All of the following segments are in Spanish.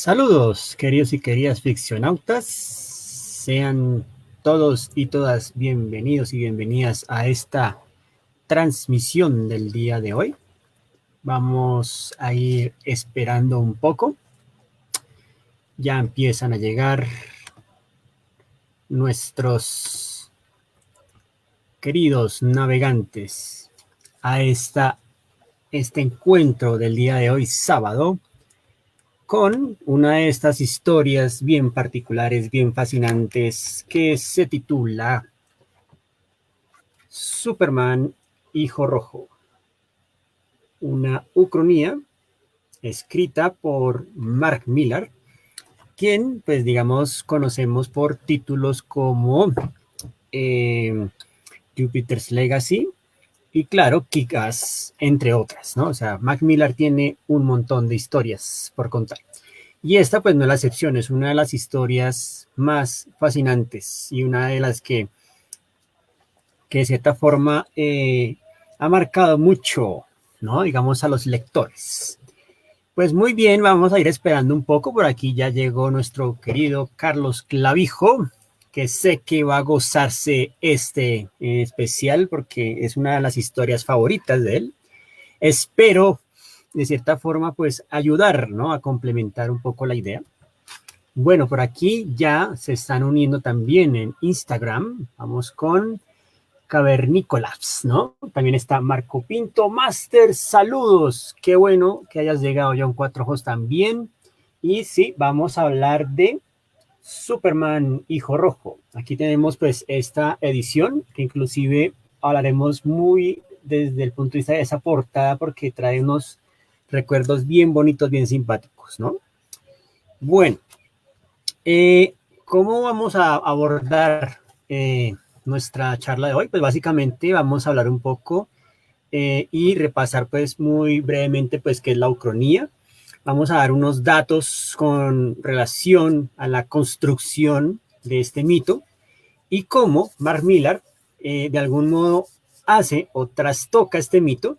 Saludos, queridos y queridas ficcionautas. Sean todos y todas bienvenidos y bienvenidas a esta transmisión del día de hoy. Vamos a ir esperando un poco. Ya empiezan a llegar nuestros queridos navegantes a este encuentro del día de hoy, sábado, con una de estas historias bien particulares, bien fascinantes, que se titula Superman, Hijo Rojo. Una ucronía escrita por Mark Millar, quien, pues digamos, conocemos por títulos como Jupiter's Legacy y claro, Kick-Ass, entre otras, ¿no? O sea, Mark Millar tiene un montón de historias por contar. Y esta pues no es la excepción, es una de las historias más fascinantes y una de las que de cierta forma ha marcado mucho, ¿no? Digamos a los lectores. Pues muy bien, vamos a ir esperando un poco. Por aquí ya llegó nuestro querido Carlos Clavijo, que sé que va a gozarse este especial porque es una de las historias favoritas de él. Espero de cierta forma pues ayudar, ¿no? A complementar un poco la idea. Bueno, por aquí ya se están uniendo también en Instagram. Vamos con Cavernícolas, ¿no? También está Marco Pinto Master. Saludos. Qué bueno que hayas llegado, John Cuatro Ojos también. Y sí, vamos a hablar de Superman, Hijo Rojo. Aquí tenemos pues esta edición que inclusive hablaremos muy desde el punto de vista de esa portada porque trae unos recuerdos bien bonitos, bien simpáticos, ¿no? Bueno, ¿cómo vamos a abordar nuestra charla de hoy? Pues básicamente vamos a hablar un poco y repasar pues muy brevemente pues qué es la ucronía. Vamos a dar unos datos con relación a la construcción de este mito y cómo Mark Millar de algún modo hace o trastoca este mito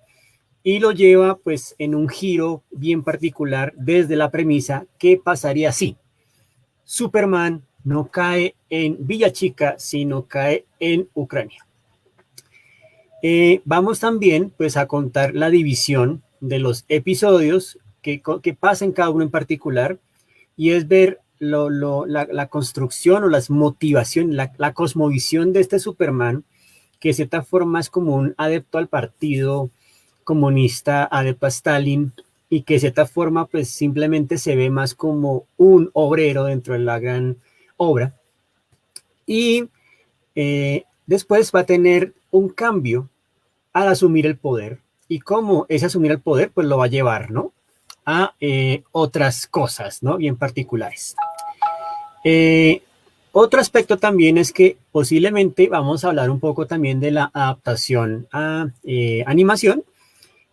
y lo lleva pues en un giro bien particular desde la premisa ¿qué pasaría si Superman no cae en Villa Chica, sino cae en Ucrania? Vamos también pues a contar la división de los episodios que pasa en cada uno en particular y es ver la construcción o las motivaciones, la cosmovisión de este Superman, que de cierta forma es como un adepto al partido comunista, adepto a Stalin, y que de cierta forma pues simplemente se ve más como un obrero dentro de la gran obra. Y después va a tener un cambio al asumir el poder y cómo ese asumir el poder pues lo va a llevar, ¿no? A otras cosas, ¿no? Bien particulares. Otro aspecto también es que posiblemente vamos a hablar un poco también de la adaptación a animación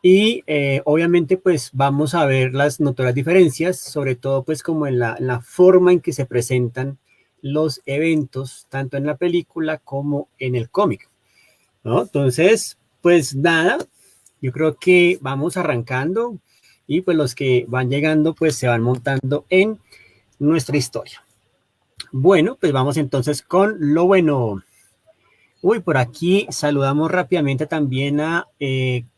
y obviamente pues vamos a ver las notorias diferencias, sobre todo pues como en la forma en que se presentan los eventos, tanto en la película como en el cómic, ¿no? Entonces, pues nada, yo creo que vamos arrancando y pues los que van llegando pues se van montando en nuestra historia. Bueno, pues vamos entonces con lo bueno. Uy, por aquí saludamos rápidamente también a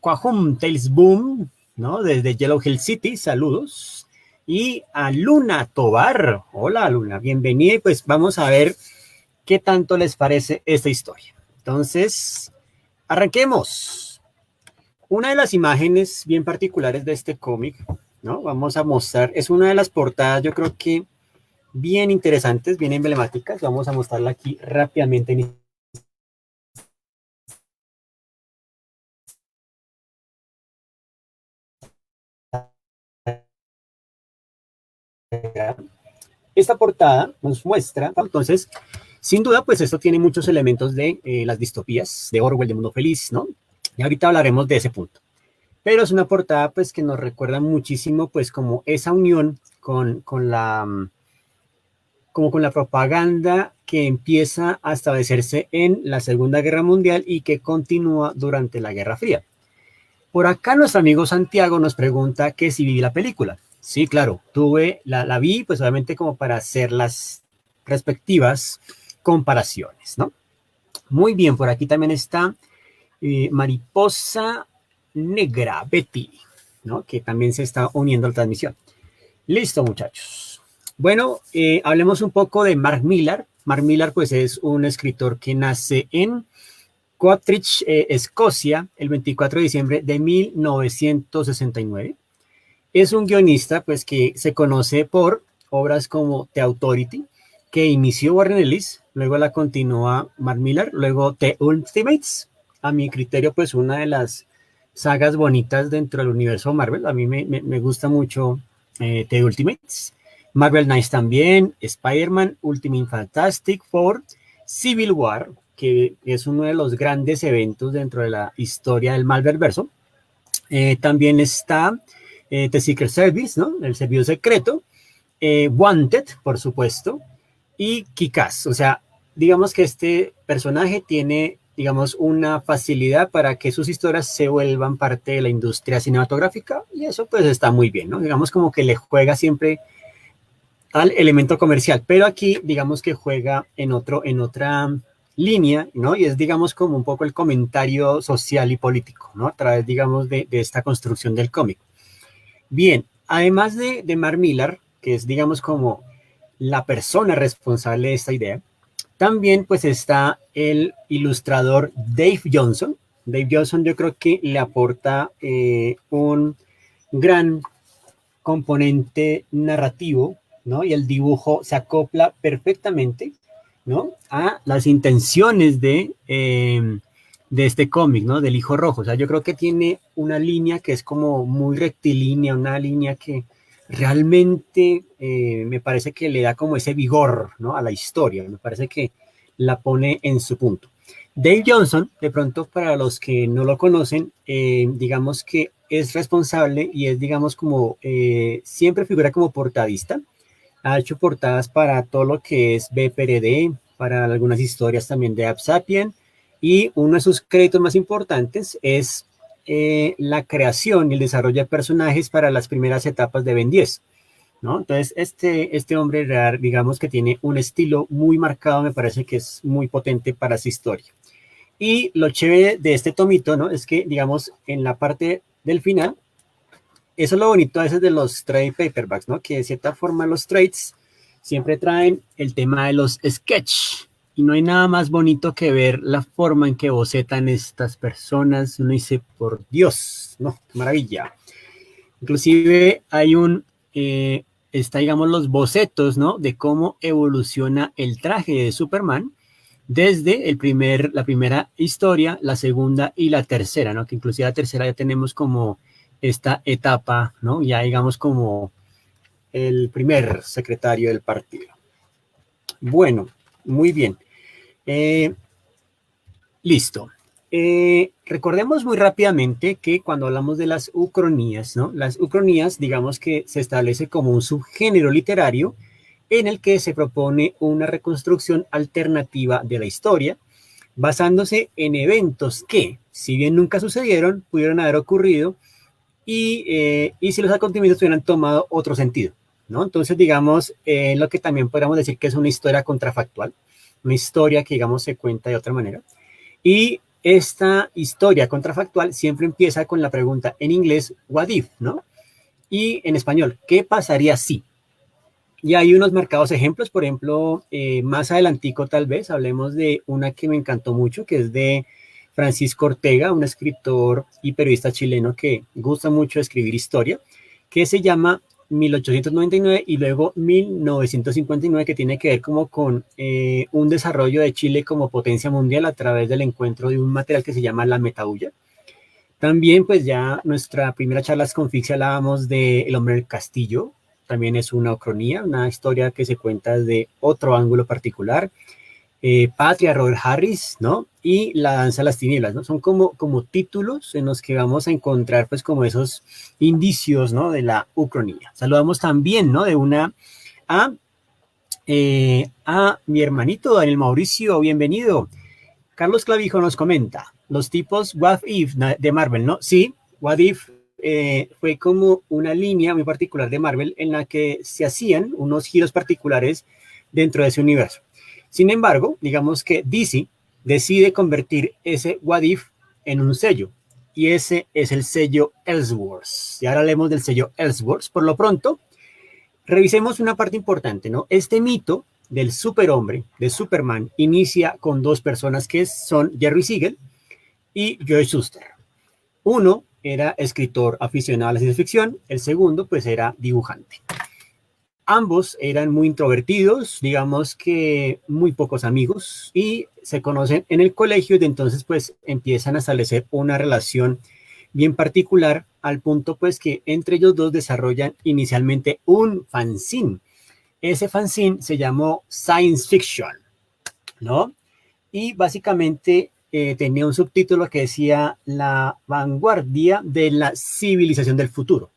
Quahum Tales Boom, ¿no? Desde Yellow Hill City, saludos. Y a Luna Tobar. Hola, Luna, bienvenida. Y pues vamos a ver qué tanto les parece esta historia. Entonces, arranquemos. Una de las imágenes bien particulares de este cómic, ¿no? Vamos a mostrar, es una de las portadas, yo creo que bien interesantes, bien emblemáticas. Vamos a mostrarla aquí rápidamente en esta portada nos muestra, entonces, sin duda, pues esto tiene muchos elementos de las distopías de Orwell, de Mundo Feliz, ¿no? Y ahorita hablaremos de ese punto. Pero es una portada, pues, que nos recuerda muchísimo, pues, como esa unión con la propaganda que empieza a establecerse en la Segunda Guerra Mundial y que continúa durante la Guerra Fría. Por acá nuestro amigo Santiago nos pregunta que si vi la película. Sí, claro, la vi, pues obviamente como para hacer las respectivas comparaciones, ¿no? Muy bien, por aquí también está Mariposa Negra, Betty, ¿no? Que también se está uniendo a la transmisión. Listo, muchachos. Bueno, hablemos un poco de Mark Millar. Mark Millar, pues, es un escritor que nace en Coatbridge, Escocia, el 24 de diciembre de 1969. Es un guionista, pues, que se conoce por obras como The Authority, que inició Warren Ellis, luego la continúa Mark Millar, luego The Ultimates, a mi criterio, pues, una de las sagas bonitas dentro del universo Marvel. A mí me gusta mucho The Ultimates. Marvel Knights también, Spider-Man, Ultimate Fantastic Four, Civil War, que es uno de los grandes eventos dentro de la historia del Marvelverso. También está The Secret Service, ¿no? El servicio secreto, Wanted, por supuesto, y Kick-Ass. O sea, digamos que este personaje tiene, digamos, una facilidad para que sus historias se vuelvan parte de la industria cinematográfica, y eso pues está muy bien, ¿no? Digamos como que le juega siempre al elemento comercial, pero aquí digamos que juega en otra línea, ¿no? Y es digamos como un poco el comentario social y político, ¿no? A través, digamos, de esta construcción del cómic. Bien, además de Mark Millar, que es digamos como la persona responsable de esta idea, también pues está el ilustrador Dave Johnson. Dave Johnson yo creo que le aporta un gran componente narrativo, ¿no? Y el dibujo se acopla perfectamente, ¿no? A las intenciones de este cómic, ¿no? Del Hijo Rojo. O sea, yo creo que tiene una línea que es como muy rectilínea, una línea que realmente me parece que le da como ese vigor, ¿no? A la historia. Me parece que la pone en su punto. Dave Johnson, de pronto para los que no lo conocen, digamos que es responsable y es, digamos, como siempre figura como portadista. Ha hecho portadas para todo lo que es BPRD, para algunas historias también de Sapien, y uno de sus créditos más importantes es la creación y el desarrollo de personajes para las primeras etapas de Ben 10, ¿no? Entonces, este hombre, digamos que tiene un estilo muy marcado, me parece que es muy potente para su historia. Y lo chévere de este tomito, ¿no? Es que, digamos, en la parte del final, eso es lo bonito a veces de los trade paperbacks, ¿no? Que de cierta forma los trades siempre traen el tema de los sketch. Y no hay nada más bonito que ver la forma en que bocetan estas personas. Uno dice, por Dios, ¿no? Qué maravilla. Inclusive hay está, digamos, los bocetos, ¿no? De cómo evoluciona el traje de Superman desde la primera historia, la segunda y la tercera, ¿no? Que inclusive la tercera ya tenemos como esta etapa, ¿no? Ya digamos como el primer secretario del partido. Bueno, muy bien. Listo. Recordemos muy rápidamente que cuando hablamos de las ucronías, ¿no? Las ucronías, digamos que se establece como un subgénero literario en el que se propone una reconstrucción alternativa de la historia, basándose en eventos que, si bien nunca sucedieron, pudieron haber ocurrido y si los acontecimientos hubieran tomado otro sentido, ¿no? Entonces, digamos, lo que también podríamos decir que es una historia contrafactual, una historia que, digamos, se cuenta de otra manera. Y esta historia contrafactual siempre empieza con la pregunta en inglés, what if, ¿no? Y en español, ¿qué pasaría si? Y hay unos marcados ejemplos, por ejemplo, más adelantico tal vez, hablemos de una que me encantó mucho, que es de Francisco Ortega, un escritor y periodista chileno que gusta mucho escribir historia, que se llama 1899 y luego 1959, que tiene que ver como con un desarrollo de Chile como potencia mundial a través del encuentro de un material que se llama la metahulla. También, pues ya nuestra primera charla con Fixie hablábamos de El hombre del castillo, también es una ucronía, una historia que se cuenta desde otro ángulo particular. Patria, Robert Harris, ¿no? Y La danza de las tinieblas, ¿no? Son como títulos en los que vamos a encontrar, pues, como esos indicios, ¿no? De la ucronía. Saludamos también, ¿no? De una a mi hermanito Daniel Mauricio, bienvenido. Carlos Clavijo nos comenta, los tipos What If de Marvel, ¿no? Sí, What If fue como una línea muy particular de Marvel en la que se hacían unos giros particulares dentro de ese universo. Sin embargo, digamos que DC decide convertir ese What If en un sello, y ese es el sello Elseworlds. Y ahora hablemos del sello Elseworlds. Por lo pronto, revisemos una parte importante, ¿no? Este mito del superhombre, de Superman, inicia con dos personas que son Jerry Siegel y Joe Shuster. Uno era escritor aficionado a la ciencia ficción, el segundo pues era dibujante. Ambos eran muy introvertidos, digamos que muy pocos amigos, y se conocen en el colegio, y de entonces pues empiezan a establecer una relación bien particular, al punto pues que entre ellos dos desarrollan inicialmente un fanzine. Ese fanzine se llamó Science Fiction, ¿no? Y básicamente tenía un subtítulo que decía La vanguardia de la civilización del futuro.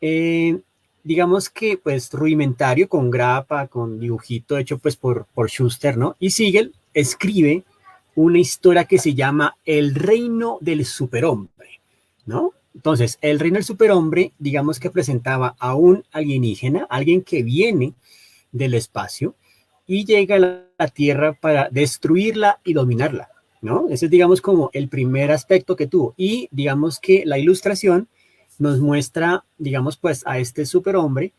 Digamos que pues rudimentario, con grapa, con dibujito hecho pues por Shuster, ¿no? Y Siegel escribe una historia que se llama El reino del superhombre, ¿no? Entonces, el reino del superhombre, digamos que presentaba a un alienígena, alguien que viene del espacio y llega a la Tierra para destruirla y dominarla, ¿no? Ese es, digamos, como el primer aspecto que tuvo. Y digamos que la ilustración nos muestra, digamos, pues a este superhombre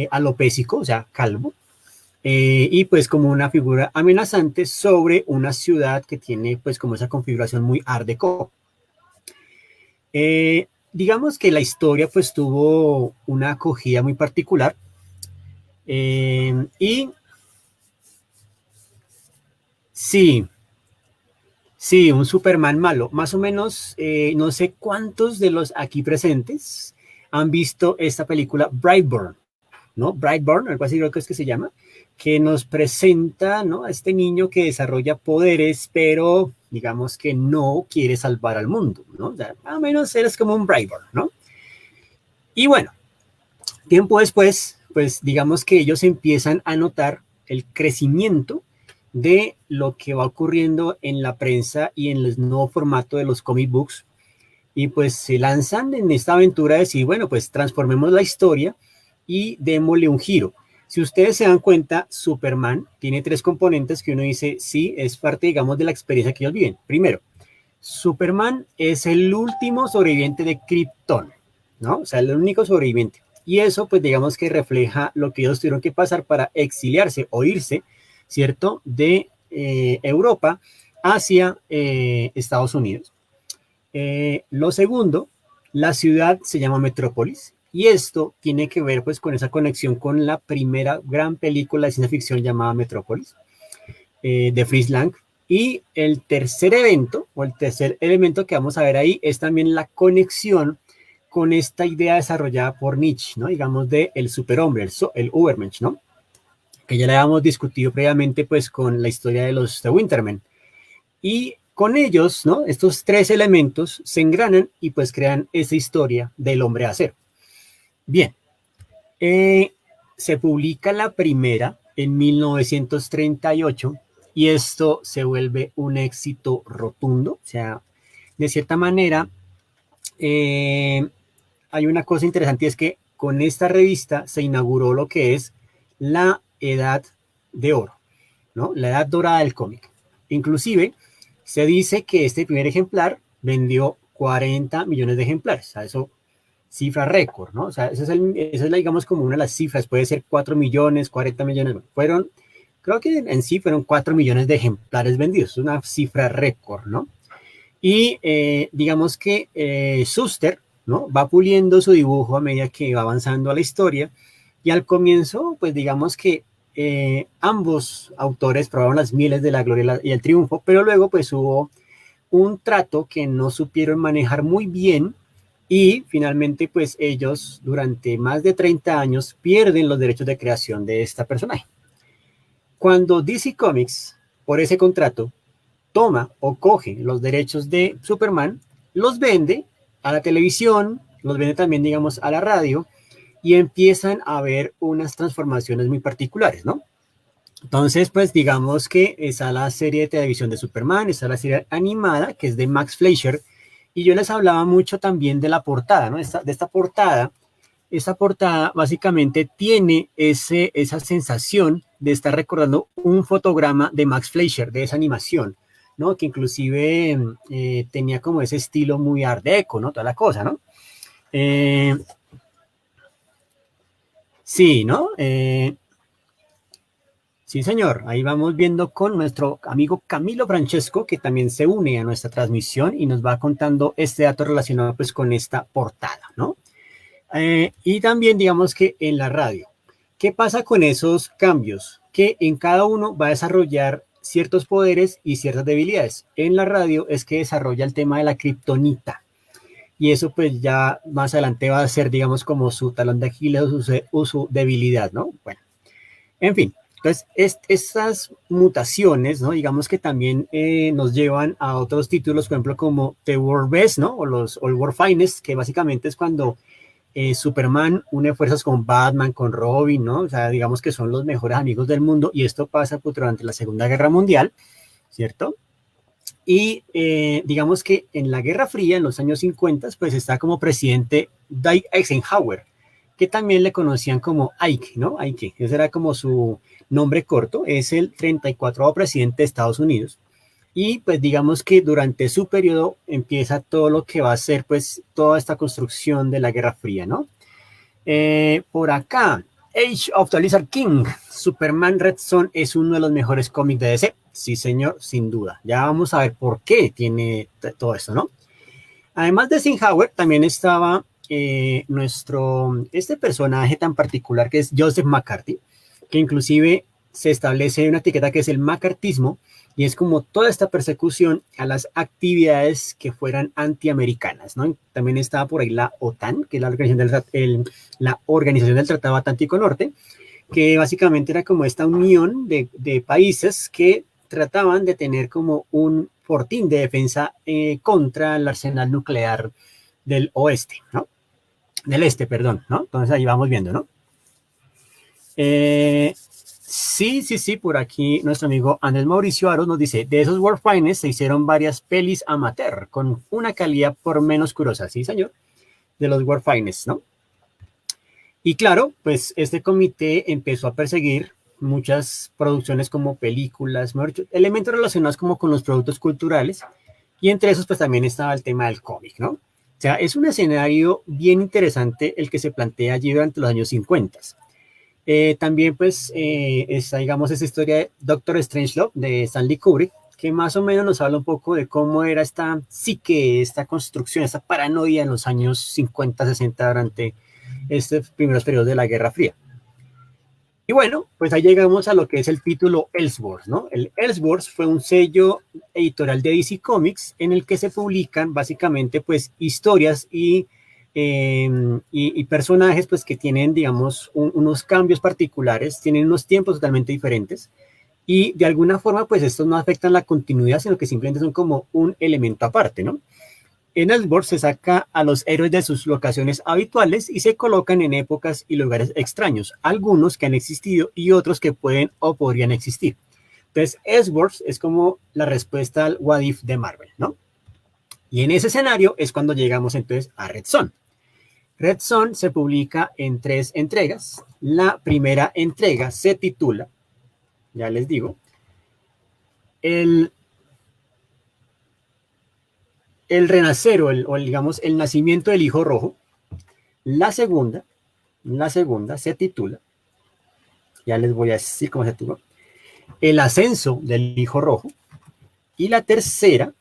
alopésico, o sea, calvo, y pues como una figura amenazante sobre una ciudad que tiene pues como esa configuración muy art deco. Digamos que la historia pues tuvo una acogida muy particular, y sí, sí, un Superman malo. Más o menos, no sé cuántos de los aquí presentes han visto esta película Brightburn, ¿no? Brightburn, algo así creo que es que se llama, que nos presenta, ¿no?, a este niño que desarrolla poderes, pero digamos que no quiere salvar al mundo, ¿no? O sea, más o menos eres como un Brightburn, ¿no? Y bueno, tiempo después, pues digamos que ellos empiezan a notar el crecimiento de lo que va ocurriendo en la prensa y en el nuevo formato de los comic books, y pues se lanzan en esta aventura de decir, bueno, pues transformemos la historia y démosle un giro. Si ustedes se dan cuenta, Superman tiene tres componentes que uno dice, sí, es parte, digamos, de la experiencia que ellos viven. Primero, Superman es el último sobreviviente de Krypton, ¿no? O sea, el único sobreviviente. Y eso, pues, digamos que refleja lo que ellos tuvieron que pasar para exiliarse o irse, ¿cierto?, de Europa hacia Estados Unidos. Lo segundo, la ciudad se llama Metrópolis, y esto tiene que ver pues con esa conexión con la primera gran película de ciencia ficción llamada Metrópolis, de Fritz Lang. Y el tercer evento, o el tercer elemento que vamos a ver ahí, es también la conexión con esta idea desarrollada por Nietzsche, ¿no? Digamos, de el superhombre, el Übermensch, ¿no? Que ya le habíamos discutido previamente pues con la historia de los de Winterman. Y con ellos, ¿no?, estos tres elementos se engranan y pues crean esa historia del hombre de acero. Bien, se publica la primera en 1938 y esto se vuelve un éxito rotundo. O sea, de cierta manera, hay una cosa interesante, y es que con esta revista se inauguró lo que es la edad de oro, ¿no? La edad dorada del cómic. Inclusive, se dice que este primer ejemplar vendió 40 millones de ejemplares. O sea, eso, cifra récord, ¿no? O sea, esa es la, digamos, como una de las cifras. Puede ser 4 millones, 40 millones. Fueron, creo que en sí fueron 4 millones de ejemplares vendidos. Es una cifra récord, ¿no? Y digamos que Shuster, ¿no?, va puliendo su dibujo a medida que va avanzando a la historia. Y al comienzo, pues digamos que ambos autores probaron las mieles de la gloria y el triunfo, pero luego pues hubo un trato que no supieron manejar muy bien, y finalmente pues ellos durante más de 30 años pierden los derechos de creación de esta personaje. Cuando DC Comics, por ese contrato, toma o coge los derechos de Superman, los vende a la televisión, los vende también, digamos, a la radio, y empiezan a haber unas transformaciones muy particulares, ¿no? Entonces, pues digamos que está la serie de televisión de Superman, está la serie animada, que es de Max Fleischer, Y yo les hablaba mucho también de la portada, ¿no? De esta portada. Esta portada básicamente tiene esa sensación de estar recordando un fotograma de Max Fleischer, de esa animación, ¿no? Que inclusive tenía como ese estilo muy art deco, ¿no? Toda la cosa, ¿no? Sí, ¿no? Sí, señor. Ahí vamos viendo con nuestro amigo Camilo Francesco, que también se une a nuestra transmisión y nos va contando este dato relacionado pues con esta portada, ¿no? Y también digamos que en la radio. ¿Qué pasa con esos cambios? Que en cada uno va a desarrollar ciertos poderes y ciertas debilidades. En la radio es que desarrolla el tema de la kriptonita. Y eso pues ya más adelante va a ser, digamos, como su talón de Aquiles o su debilidad, ¿no? Bueno, en fin. Entonces, estas mutaciones, ¿no? Digamos que también nos llevan a otros títulos, por ejemplo, como The World Best, ¿no? O los World Finest, que básicamente es cuando Superman une fuerzas con Batman, con Robin, ¿no? O sea, digamos que son los mejores amigos del mundo y esto pasa pues, durante la Segunda Guerra Mundial, ¿cierto? Y digamos que en la Guerra Fría, en los años 50, pues está como presidente Dwight Eisenhower, que también le conocían como Ike, ¿no? Ike, ese era como su nombre corto, es el 34º presidente de Estados Unidos. Y pues digamos que durante su periodo empieza todo lo que va a ser pues toda esta construcción de la Guerra Fría, ¿no? Por acá, Age of the Lizard King, Superman Red Son es uno de los mejores cómics de DC. Sí, señor, sin duda. Ya vamos a ver por qué tiene todo esto, ¿no? Además de Eisenhower, también estaba este personaje tan particular que es Joseph McCarthy, que inclusive se establece una etiqueta que es el macartismo, y es como toda esta persecución a las actividades que fueran antiamericanas, ¿no? También estaba por ahí la OTAN, que es la Organización del Tratado Atlántico Norte, que básicamente era como esta unión de países que trataban de tener como un fortín de defensa contra el arsenal nuclear del oeste, ¿no? Del este, perdón, ¿no? Entonces ahí vamos viendo, ¿no? Sí, por aquí nuestro amigo Andrés Mauricio Aros nos dice, de esos World Finest se hicieron varias pelis amateur con una calidad por menos curiosa, sí señor, de los World Finest, ¿no? Y claro, pues este comité empezó a perseguir muchas producciones como películas, elementos relacionados como con los productos culturales, y entre esos pues también estaba el tema del cómic, ¿no? O sea, es un escenario bien interesante el que se plantea allí durante los años 50. También pues está, digamos, esa historia de Doctor Strangelove de Stanley Kubrick, que más o menos nos habla un poco de cómo era esta psique, esta construcción, esta paranoia en los años 50, 60 durante estos primeros periodos de la Guerra Fría. Y bueno, pues ahí llegamos a lo que es el título Elseworlds, ¿no? El Elseworlds fue un sello editorial de DC Comics en el que se publican básicamente pues historias y personajes pues que tienen, digamos, unos cambios particulares, tienen unos tiempos totalmente diferentes y de alguna forma pues estos no afectan la continuidad, sino que simplemente son como un elemento aparte, ¿no? En Elseworlds se saca a los héroes de sus locaciones habituales y se colocan en épocas y lugares extraños, algunos que han existido y otros que pueden o podrían existir. Entonces, Elseworlds es como la respuesta al What If de Marvel, ¿no? Y en ese escenario es cuando llegamos entonces a Red Son. Red Son se publica en 3 entregas. La primera entrega se titula, ya les digo, el renacer o digamos el nacimiento del hijo rojo. La segunda se titula, ya les voy a decir cómo se titula, el ascenso del hijo rojo. Y la tercera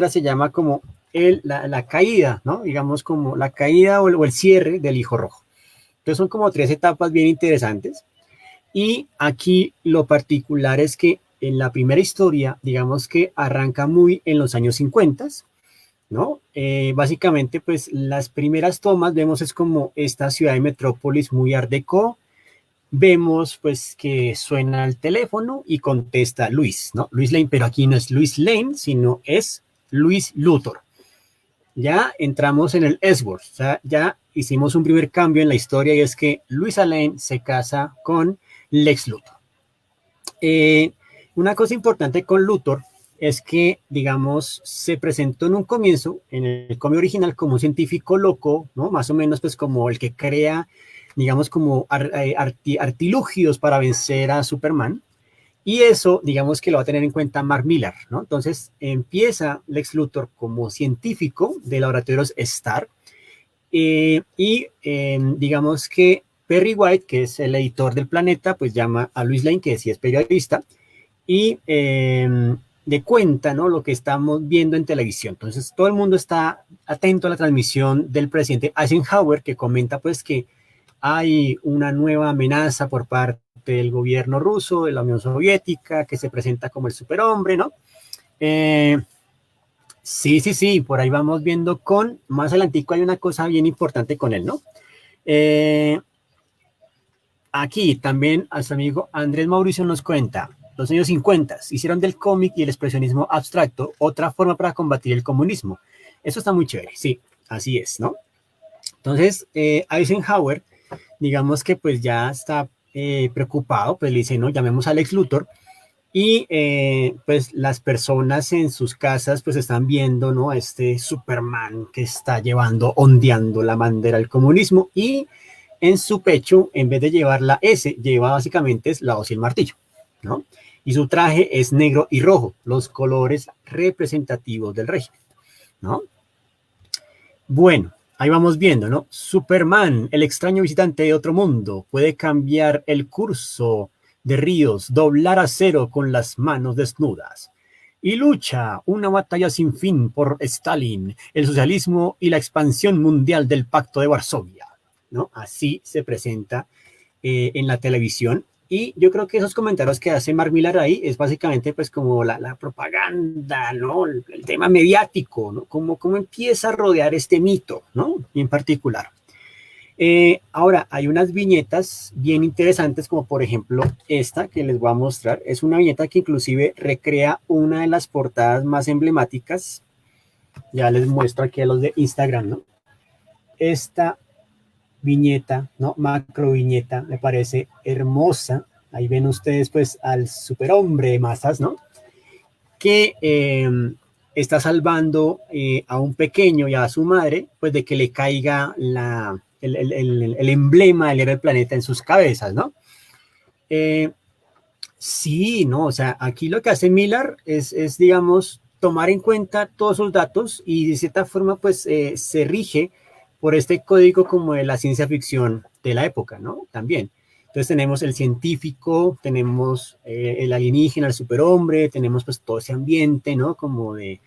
se llama como la caída, ¿no? Digamos como la caída o el cierre del hijo rojo. Entonces son como 3 etapas bien interesantes. Y aquí lo particular es que en la primera historia, digamos que arranca muy en los años 50, ¿no? Básicamente, pues las primeras tomas vemos es como esta ciudad de metrópolis muy art deco. Vemos pues que suena el teléfono y contesta Luis, ¿no? Luis Lane, pero aquí no es Luis Lane, sino es Luis Luthor. Ya entramos en el Elseworlds, o sea, ya hicimos un primer cambio en la historia y es que Luisa Lane se casa con Lex Luthor. Una cosa importante con Luthor es que, digamos, se presentó en un comienzo, en el cómic original, como un científico loco, ¿no? Más o menos, pues, como el que crea, digamos, como artilugios para vencer a Superman. Y eso, digamos, que lo va a tener en cuenta Mark Millar, ¿no? Entonces, empieza Lex Luthor como científico de laboratorios Stark, digamos que Perry White, que es el editor del Planeta, pues llama a Luis Lane, que sí es periodista, y de cuenta, ¿no? Lo que estamos viendo en televisión. Entonces, todo el mundo está atento a la transmisión del presidente Eisenhower, que comenta pues que hay una nueva amenaza por parte del gobierno ruso, de la Unión Soviética, que se presenta como el superhombre, ¿no? Eh, sí, sí, sí, por ahí vamos viendo con, más adelantico hay una cosa bien importante con él, ¿no? Eh, Aquí también a su amigo Andrés Mauricio nos cuenta, los años 50 hicieron del cómic y el expresionismo abstracto otra forma para combatir el comunismo. Eso está muy chévere, sí, así es, ¿no? Entonces, Eisenhower, digamos que pues ya está preocupado, pues le dice, no, llamemos a Lex Luthor, y pues las personas en sus casas pues están viendo, ¿no? A este Superman que está llevando, ondeando la bandera del comunismo, y en su pecho, en vez de llevar la S, lleva básicamente es la hoz y el martillo, ¿no? Y su traje es negro y rojo, los colores representativos del régimen, ¿no? Bueno, ahí vamos viendo, ¿no? Superman, el extraño visitante de otro mundo, puede cambiar el curso de ríos, doblar acero con las manos desnudas. Y lucha una batalla sin fin por Stalin, el socialismo y la expansión mundial del Pacto de Varsovia, ¿no? Así se presenta en la televisión. Y yo creo que esos comentarios que hace Mark Millar ahí es básicamente pues como la propaganda, ¿no? El tema mediático, ¿no? Cómo empieza a rodear este mito, ¿no? Y en particular. Ahora, hay unas viñetas bien interesantes, como por ejemplo esta que les voy a mostrar. Es una viñeta que inclusive recrea una de las portadas más emblemáticas. Ya les muestro aquí a los de Instagram, ¿no? Esta viñeta, ¿no? Macro viñeta, me parece hermosa. Ahí ven ustedes pues al superhombre de masas, ¿no? Que está salvando a un pequeño y a su madre, pues de que le caiga el emblema del héroe del planeta en sus cabezas, ¿no? Eh, sí, ¿no? O sea, aquí lo que hace Miller digamos, tomar en cuenta todos esos datos y de cierta forma, pues, se rige por este código como de la ciencia ficción de la época, ¿no? También. Entonces tenemos el científico, tenemos el alienígena, el superhombre, tenemos pues todo ese ambiente, ¿no? Como de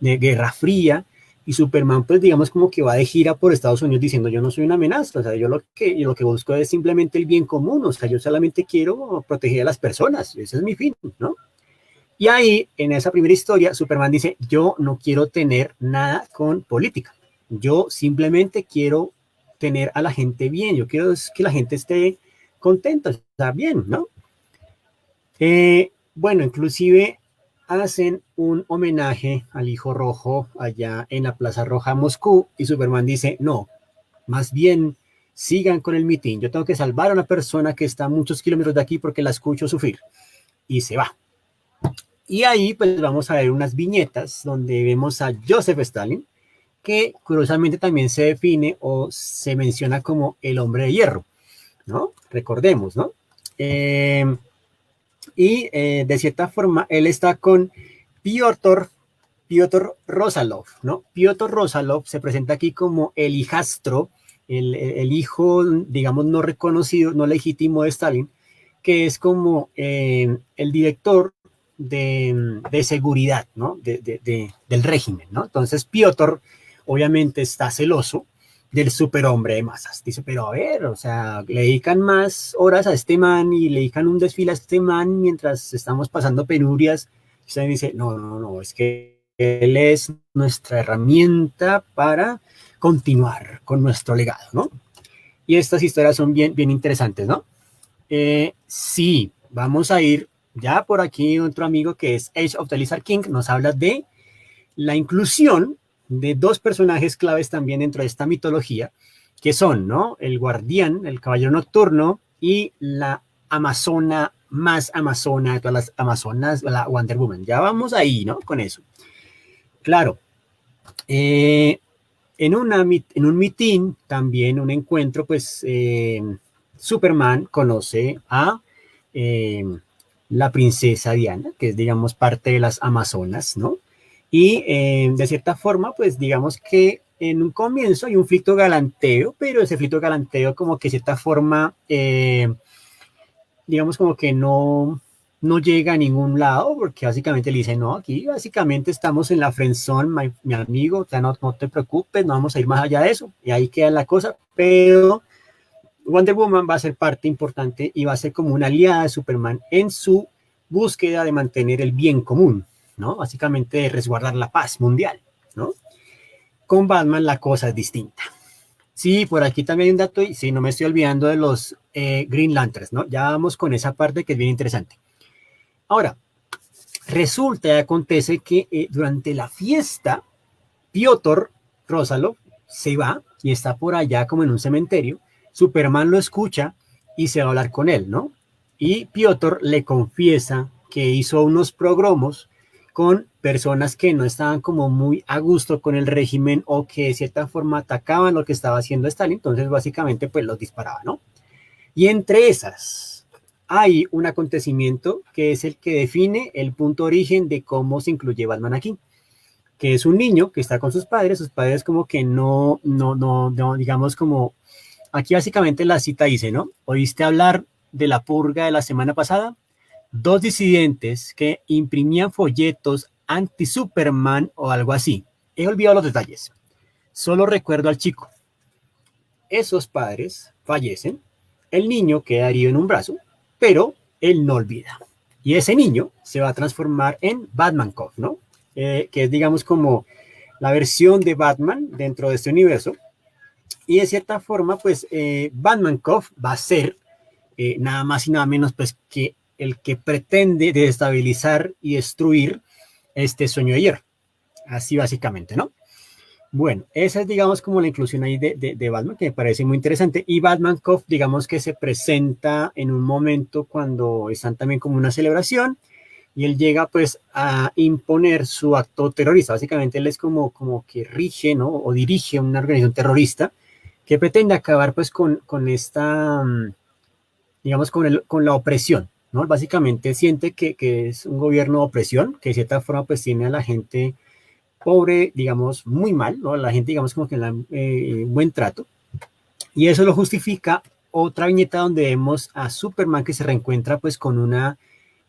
Guerra Fría, y Superman pues digamos como que va de gira por Estados Unidos diciendo yo no soy una amenaza, o sea, yo lo que busco es simplemente el bien común, o sea, yo solamente quiero proteger a las personas, ese es mi fin, ¿no? Y ahí, en esa primera historia, Superman dice, yo no quiero tener nada con política, yo simplemente quiero tener a la gente bien, yo quiero que la gente esté contenta, está bien, ¿no? Bueno, inclusive hacen un homenaje al Hijo Rojo allá en la Plaza Roja Moscú y Superman dice, no, más bien sigan con el mitin, yo tengo que salvar a una persona que está a muchos kilómetros de aquí porque la escucho sufrir y se va. Y ahí pues vamos a ver unas viñetas donde vemos a Joseph Stalin, que curiosamente también se define o se menciona como el hombre de hierro, ¿no? Recordemos, ¿no? De cierta forma él está con Piotr, Piotr Rosalov, ¿no? Piotr Rosalov se presenta aquí como el hijastro, el hijo, digamos, no reconocido, no legítimo de Stalin, que es como el director de seguridad, ¿no? Del régimen, ¿no? Entonces Piotr obviamente está celoso del superhombre de masas. Dice, pero a ver, o sea, le dedican más horas a este man y le dedican un desfile a este man mientras estamos pasando penurias. Y usted dice, no, no, no, es que él es nuestra herramienta para continuar con nuestro legado, ¿no? Y estas historias son bien, bien interesantes, ¿no? Sí, vamos a ir ya por aquí otro amigo que es Age of the Lizard King, nos habla de la inclusión de dos personajes claves también dentro de esta mitología, que son, ¿no? El guardián, el caballero nocturno y la amazona más amazona de todas las amazonas, la Wonder Woman. Ya vamos ahí, ¿no? Con eso. Claro, eh, en un mitin, también un encuentro, pues Superman conoce a eh, la princesa Diana, que es, digamos, parte de las Amazonas, ¿no? Y de cierta forma, pues digamos que en un comienzo hay un flito galanteo, pero ese flito galanteo como que de cierta forma, digamos como que no llega a ningún lado, porque básicamente le dice, no, aquí básicamente estamos en la friendzone, mi amigo, o sea, no te preocupes, no vamos a ir más allá de eso, y ahí queda la cosa, pero Wonder Woman va a ser parte importante y va a ser como una aliada de Superman en su búsqueda de mantener el bien común, ¿no? Básicamente de resguardar la paz mundial, ¿no? Con Batman la cosa es distinta. Sí, por aquí también hay un dato, y sí, no me estoy olvidando de los Green Lanterns, ¿no? Ya vamos con esa parte que es bien interesante. Ahora, resulta y acontece que durante la fiesta, Piotr Rózalo se va y está por allá como en un cementerio. Superman lo escucha y se va a hablar con él, ¿no? Y Piotr le confiesa que hizo unos progromos con personas que no estaban como muy a gusto con el régimen o que de cierta forma atacaban lo que estaba haciendo Stalin, entonces básicamente pues los disparaba, ¿no? Y entre esas hay un acontecimiento que es el que define el punto origen de cómo se incluye Batman aquí, que es un niño que está con sus padres como que no, digamos como, aquí básicamente la cita dice, ¿no? ¿Oíste hablar de la purga de la semana pasada? Dos disidentes que imprimían folletos anti-Superman o algo así. He olvidado los detalles. Solo recuerdo al chico. Esos padres fallecen, el niño queda herido en un brazo, pero él no olvida. Y ese niño se va a transformar en Batman Cop, ¿no? Que es, digamos, como la versión de Batman dentro de este universo. Y de cierta forma, pues Batman Cop va a ser nada más y nada menos pues que el que pretende desestabilizar y destruir este sueño de ayer. Así básicamente, ¿no? Bueno, esa es, digamos, como la inclusión ahí de Batman, que me parece muy interesante. Y Batman Cop, digamos que se presenta en un momento cuando están también como una celebración y él llega pues a imponer su acto terrorista. Básicamente él es como que rige, ¿no? O dirige una organización terrorista que pretende acabar pues con esta, digamos, con la opresión, ¿no? Básicamente siente que es un gobierno de opresión, que de cierta forma pues tiene a la gente pobre, digamos, muy mal, ¿no? La gente, digamos, como que le dan buen trato. Y eso lo justifica otra viñeta donde vemos a Superman que se reencuentra pues con una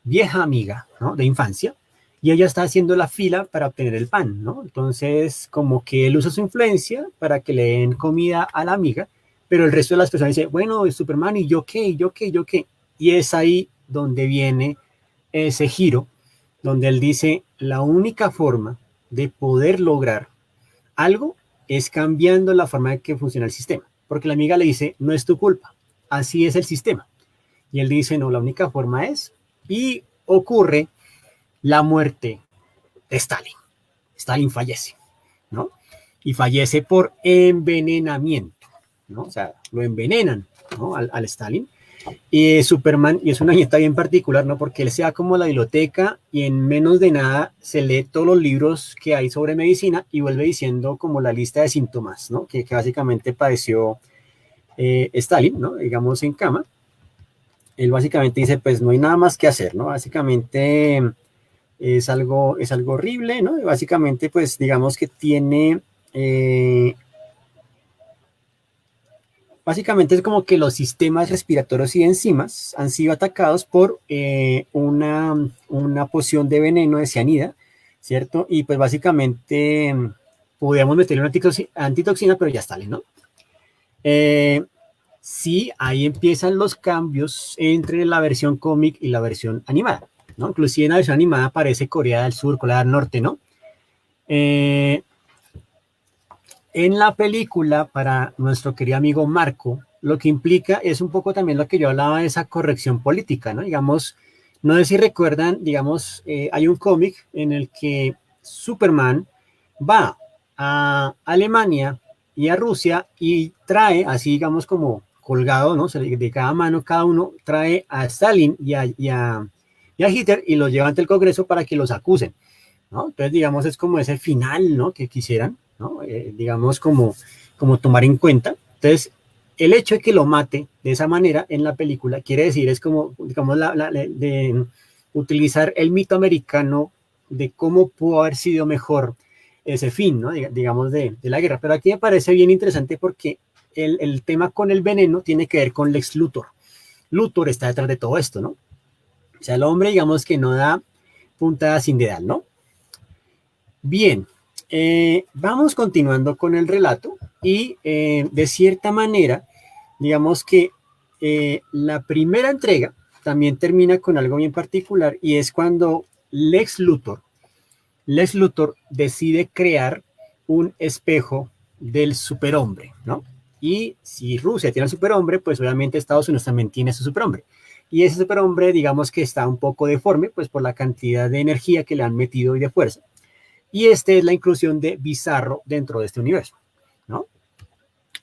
vieja amiga, ¿no? De infancia, y ella está haciendo la fila para obtener el pan, ¿no? Entonces, como que él usa su influencia para que le den comida a la amiga, pero el resto de las personas dice, bueno, Superman, ¿y yo qué? ¿Y yo qué? ¿Y yo qué? Y es ahí donde viene ese giro, donde él dice, la única forma de poder lograr algo es cambiando la forma de que funciona el sistema. Porque la amiga le dice, no es tu culpa, así es el sistema. Y él dice, no, la única forma es, y ocurre la muerte de Stalin. Stalin fallece, ¿no? Y fallece por envenenamiento, ¿no? O sea, lo envenenan, ¿no? Al Stalin. Y Superman, y es una viñeta bien particular, ¿no? Porque él se va como a la biblioteca y en menos de nada se lee todos los libros que hay sobre medicina y vuelve diciendo como la lista de síntomas, ¿no? Que básicamente padeció Stalin, ¿no? Digamos en cama. Él básicamente dice, pues no hay nada más que hacer, ¿no? Básicamente es algo horrible, ¿no? Y básicamente, pues digamos que tiene básicamente es como que los sistemas respiratorios y enzimas han sido atacados por una poción de veneno de cianida, ¿cierto? Y pues básicamente podríamos meterle una antitoxina, pero ya está, ¿no? Eh, sí, ahí empiezan los cambios entre la versión cómic y la versión animada, ¿no? Inclusive en la versión animada aparece Corea del Sur, Corea del Norte, ¿no? Eh, en la película, para nuestro querido amigo Marco, lo que implica es un poco también lo que yo hablaba de esa corrección política, ¿no? Digamos, no sé si recuerdan, digamos, hay un cómic en el que Superman va a Alemania y a Rusia y trae así, digamos, colgado, ¿no? De cada mano, cada uno trae a Stalin y a Hitler y los lleva ante el Congreso para que los acusen, ¿no? Entonces, digamos, es como ese final, ¿no? Que quisieran, ¿no? Digamos, como tomar en cuenta. Entonces, el hecho de que lo mate de esa manera en la película quiere decir, es como, digamos, de utilizar el mito americano de cómo pudo haber sido mejor ese fin, ¿no? Digamos, de la guerra. Pero aquí me parece bien interesante porque el tema con el veneno tiene que ver con Lex Luthor. Luthor está detrás de todo esto, ¿no? O sea, el hombre, digamos, que no da puntada sin dedal, ¿no? Bien, vamos continuando con el relato y de cierta manera, digamos que la primera entrega también termina con algo bien particular y es cuando Lex Luthor decide crear un espejo del superhombre, ¿no? Y si Rusia tiene el superhombre, pues obviamente Estados Unidos también tiene su superhombre. Y ese superhombre, digamos que está un poco deforme, pues por la cantidad de energía que le han metido y de fuerza. Y esta es la inclusión de Bizarro dentro de este universo, ¿no?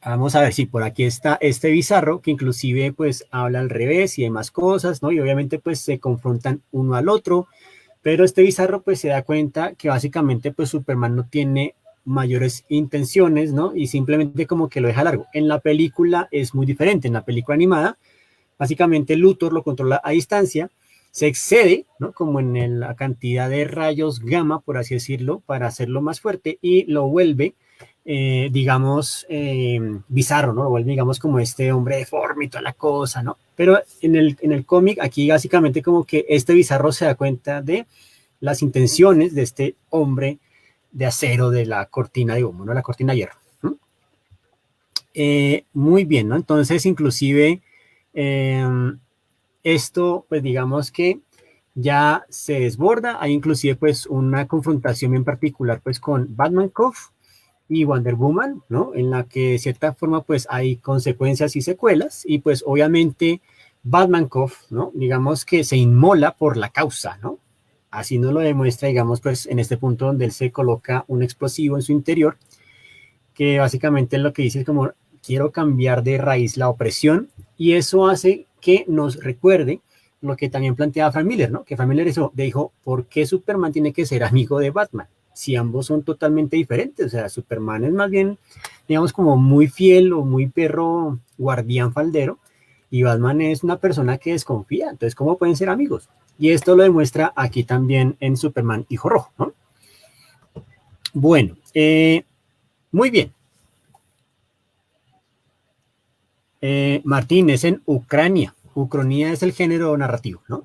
Vamos a ver si por aquí está este Bizarro, que inclusive pues habla al revés y demás cosas, ¿no? Y obviamente pues se confrontan uno al otro, pero este Bizarro pues se da cuenta que básicamente pues Superman no tiene mayores intenciones, ¿no? Y simplemente como que lo deja largo. En la película es muy diferente, en la película animada, básicamente Luthor lo controla a distancia, se excede, ¿no? Como en la cantidad de rayos gamma, por así decirlo, para hacerlo más fuerte y lo vuelve, digamos, bizarro, ¿no? Lo vuelve, digamos, como este hombre deforme y toda la cosa, ¿no? Pero en el cómic, aquí básicamente como que este bizarro se da cuenta de las intenciones de este hombre de acero de la cortina de humo, ¿no? La cortina de hierro. ¿No? Muy bien, ¿no? Entonces, inclusive, esto, pues digamos que ya se desborda, hay inclusive pues una confrontación en particular pues con Batman Cove y Wonder Woman, ¿no? En la que de cierta forma pues hay consecuencias y secuelas y pues obviamente Batman Cove, ¿no? Digamos que se inmola por la causa, ¿no? Así nos lo demuestra, digamos, pues en este punto donde él se coloca un explosivo en su interior, que básicamente lo que dice es como quiero cambiar de raíz la opresión y eso hace que nos recuerde lo que también planteaba Frank Miller, ¿no? Que Frank Miller eso dijo, ¿por qué Superman tiene que ser amigo de Batman? Si ambos son totalmente diferentes, o sea, Superman es más bien, digamos, como muy fiel o muy perro guardián faldero y Batman es una persona que desconfía, entonces, ¿cómo pueden ser amigos? Y esto lo demuestra aquí también en Superman Hijo Rojo, ¿no? Bueno, muy bien. Martín, es en Ucrania. Ucronía es el género narrativo, ¿no?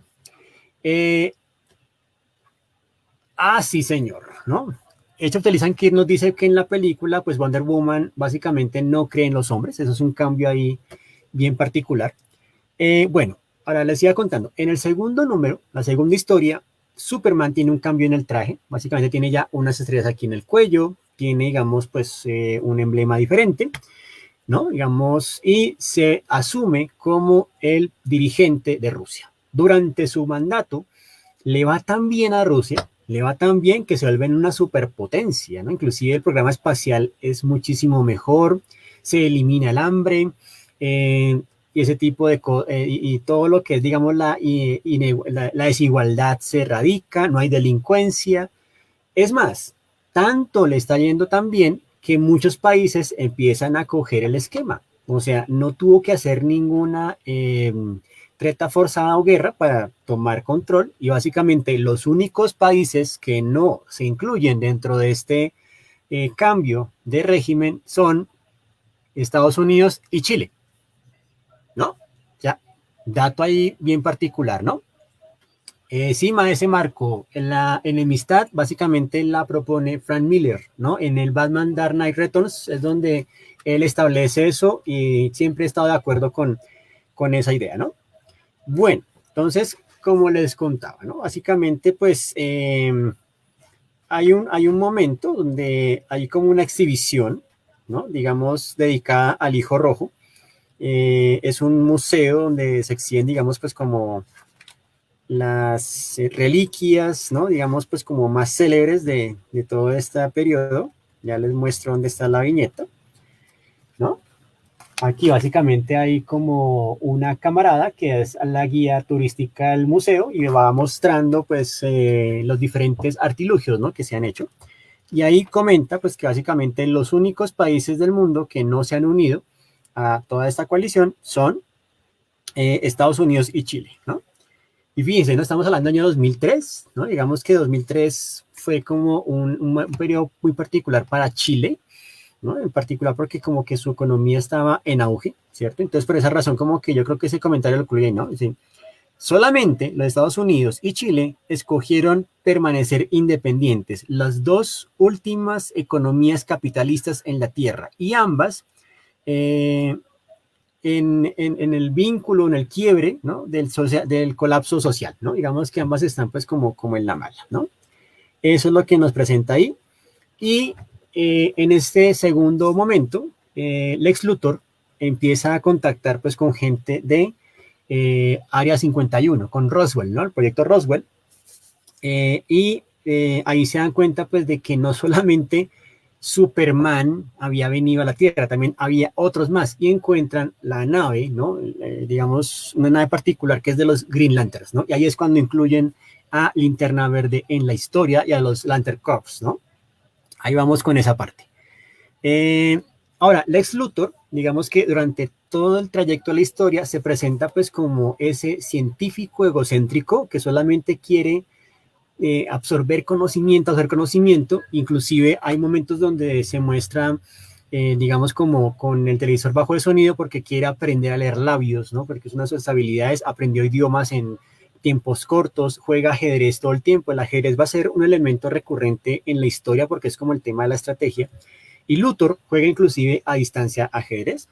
Sí, señor, ¿no? Age of the Lisan Kid nos dice que en la película, pues Wonder Woman básicamente no cree en los hombres. Eso es un cambio ahí bien particular. Bueno, ahora les iba contando. En el segundo número, la segunda historia, Superman tiene un cambio en el traje. Básicamente tiene ya unas estrellas aquí en el cuello. Tiene, digamos, pues un emblema diferente. ¿No? Digamos, y se asume como el dirigente de Rusia. Durante su mandato, le va tan bien a Rusia, le va tan bien que se vuelve una superpotencia, ¿no? Inclusive el programa espacial es muchísimo mejor, se elimina el hambre, y ese tipo de cosas, y todo lo que es, digamos, la desigualdad se erradica, no hay delincuencia. Es más, tanto le está yendo tan bien que muchos países empiezan a coger el esquema. O sea, no tuvo que hacer ninguna treta forzada o guerra para tomar control y básicamente los únicos países que no se incluyen dentro de este cambio de régimen son Estados Unidos y Chile, ¿no? Ya, dato ahí bien particular, ¿no? Encima ese marco, en la enemistad, básicamente la propone Frank Miller, ¿no? En el Batman Dark Knight Returns es donde él establece eso y siempre he estado de acuerdo con esa idea, ¿no? Bueno, entonces, como les contaba, ¿no? Básicamente, pues, hay un momento donde hay como una exhibición, ¿no? Digamos, dedicada al Hijo Rojo. Es un museo donde se exhiben, digamos, pues como las reliquias, ¿no? Digamos, pues como más célebres de todo este periodo. Ya les muestro dónde está la viñeta, ¿no? Aquí básicamente hay como una camarada que es la guía turística del museo y va mostrando pues los diferentes artilugios, ¿no?, que se han hecho. Y ahí comenta pues que básicamente los únicos países del mundo que no se han unido a toda esta coalición son Estados Unidos y Chile, ¿no? Y fíjense, no estamos hablando del año 2003, ¿no? Digamos que 2003 fue como un periodo muy particular para Chile, ¿no? En particular porque como que su economía estaba en auge, ¿cierto? Entonces por esa razón como que yo creo que ese comentario lo incluye, ¿no? Sí. Solamente los Estados Unidos y Chile escogieron permanecer independientes, las dos últimas economías capitalistas en la Tierra, y ambas eh, en el vínculo, en el quiebre, ¿no?, del colapso social, ¿no? Digamos que ambas están pues como en la mala, ¿no? Eso es lo que nos presenta ahí. Y en este segundo momento, Lex Luthor empieza a contactar pues con gente de Área 51, con Roswell, ¿no? El proyecto Roswell. Ahí se dan cuenta pues de que no solamente Superman había venido a la Tierra, también había otros más, y encuentran la nave, ¿no? Digamos, una nave particular que es de los Green Lanterns, ¿no? Y ahí es cuando incluyen a Linterna Verde en la historia y a los Lantern Corps, ¿no? Ahí vamos con esa parte. Ahora, Lex Luthor, digamos que durante todo el trayecto de la historia se presenta pues como ese científico egocéntrico que solamente quiere absorber conocimiento, hacer conocimiento. Inclusive hay momentos donde se muestra, digamos, como con el televisor bajo de sonido porque quiere aprender a leer labios, ¿no? Porque es una de sus habilidades, aprendió idiomas en tiempos cortos, juega ajedrez todo el tiempo. El ajedrez va a ser un elemento recurrente en la historia porque es como el tema de la estrategia. Y Luthor juega inclusive a distancia ajedrez.